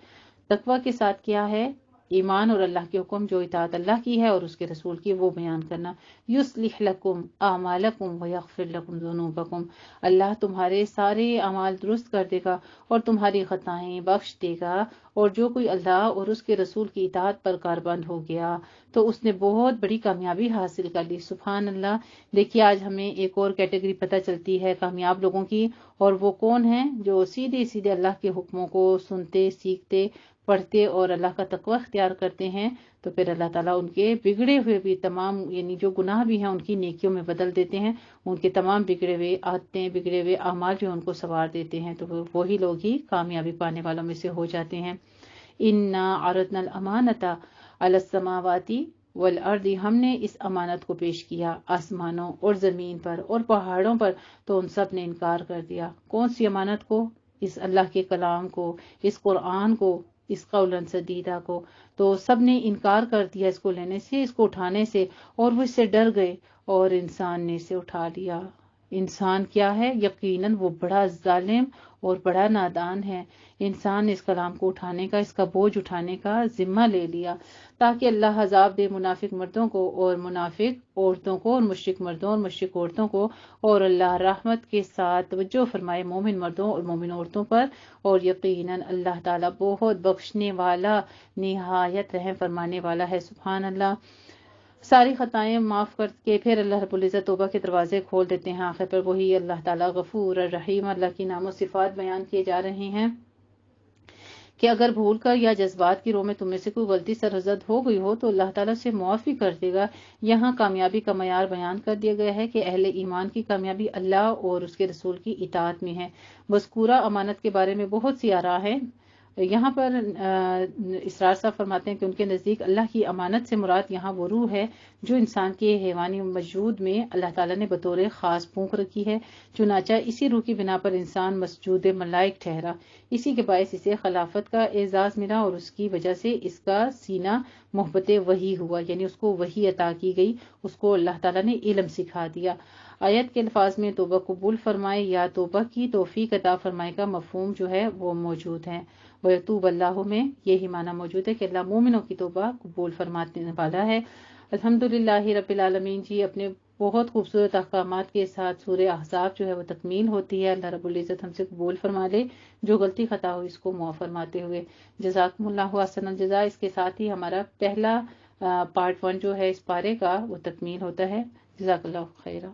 تقوی کے ساتھ کیا ہے ایمان اور اللہ کے حکم، جو اطاعت اللہ کی ہے اور اس کے رسول کی، وہ بیان کرنا۔ یصلح لکم اعمالکم ویغفر لکم ذنوبکم، اللہ تمہارے سارے اعمال درست کر دے گا اور تمہاری خطائیں بخش دے گا، اور جو کوئی اللہ اور اس کے رسول کی اطاعت پر کاربند ہو گیا تو اس نے بہت بڑی کامیابی حاصل کر لی۔ سبحان اللہ۔ دیکھیے آج ہمیں ایک اور کیٹیگری پتہ چلتی ہے کامیاب لوگوں کی، اور وہ کون ہیں؟ جو سیدھے سیدھے اللہ کے حکموں کو سنتے، سیکھتے، پڑھتے اور اللہ کا تقوی اختیار کرتے ہیں، تو پھر اللہ تعالیٰ ان کے بگڑے ہوئے بھی تمام، یعنی جو گناہ بھی ہیں ان کی نیکیوں میں بدل دیتے ہیں، ان کے تمام بگڑے ہوئے عادتیں، بگڑے ہوئے اعمال جو ان کو سنوار دیتے ہیں، تو وہی لوگ ہی کامیابی پانے والوں میں سے ہو جاتے ہیں۔ انا عرضنا الامانۃ علی السماوات والارض، ہم نے اس امانت کو پیش کیا آسمانوں اور زمین پر اور پہاڑوں پر، تو ان سب نے انکار کر دیا۔ کون سی امانت کو؟ اس اللہ کے کلام کو، اس قرآن کو، اس قولا سدیدہ کو، تو سب نے انکار کر دیا اس کو لینے سے، اس کو اٹھانے سے، اور وہ اس سے ڈر گئے اور انسان نے اسے اٹھا لیا۔ انسان کیا ہے؟ یقیناً وہ بڑا ظالم اور بڑا نادان ہے۔ انسان نے اس کلام کو اٹھانے کا، اس کا بوجھ اٹھانے کا ذمہ لے لیا، تاکہ اللہ عذاب دے منافق مردوں کو اور منافق عورتوں کو، اور مشرک مردوں اور مشرک عورتوں کو، اور اللہ رحمت کے ساتھ توجہ فرمائے مومن مردوں اور مومن عورتوں پر، اور یقیناً اللہ تعالیٰ بہت بخشنے والا، نہایت رحم فرمانے والا ہے۔ سبحان اللہ۔ ساری خطائیں معاف کر کے پھر اللہ رب العزت توبہ کے دروازے کھول دیتے ہیں۔ آخر پر وہی اللہ تعالیٰ غفور الرحیم، اللہ کی نام و صفات بیان کیے جا رہے ہیں کہ اگر بھول کر یا جذبات کی رو میں تم میں سے کوئی غلطی سرزد ہو گئی ہو تو اللہ تعالیٰ سے معافی کر دے گا۔ یہاں کامیابی کا معیار بیان کر دیا گیا ہے کہ اہل ایمان کی کامیابی اللہ اور اس کے رسول کی اطاعت میں ہے۔ مذکورہ امانت کے بارے میں بہت سی آراء ہیں۔ یہاں پر اسرار صاحب فرماتے ہیں کہ ان کے نزدیک اللہ کی امانت سے مراد یہاں وہ روح ہے جو انسان کے حیوانی وجود میں اللہ تعالیٰ نے بطور خاص پھونک رکھی ہے، چنانچہ اسی روح کی بنا پر انسان مسجود ملائک ٹھہرا، اسی کے باعث اسے خلافت کا اعزاز ملا، اور اس کی وجہ سے اس کا سینہ محبت وحی ہوا، یعنی اس کو وحی عطا کی گئی، اس کو اللہ تعالیٰ نے علم سکھا دیا۔ آیت کے الفاظ میں توبہ قبول فرمائے یا توبہ کی توفیق عطا فرمائے کا مفہوم جو ہے وہ موجود ہے۔ وَيَتُوبَ اللَّهُ میں یہی معنی موجود ہے کہ اللہ مومنوں کی توبہ قبول فرمانے والا ہے۔ الحمدللہ رب العالمین جی، اپنے بہت خوبصورت احکامات کے ساتھ سورہ احزاب جو ہے وہ تکمیل ہوتی ہے۔ اللہ رب العزت ہم سے قبول فرما لے، جو غلطی خطا ہو اس کو معاف فرماتے ہوئے۔ جزاکم اللہ احسن الجزاء۔ اس کے ساتھ ہی ہمارا پہلا پارٹ 1 جو ہے اس پارے کا وہ تکمیل ہوتا ہے۔ جزاک اللہ خیرہ۔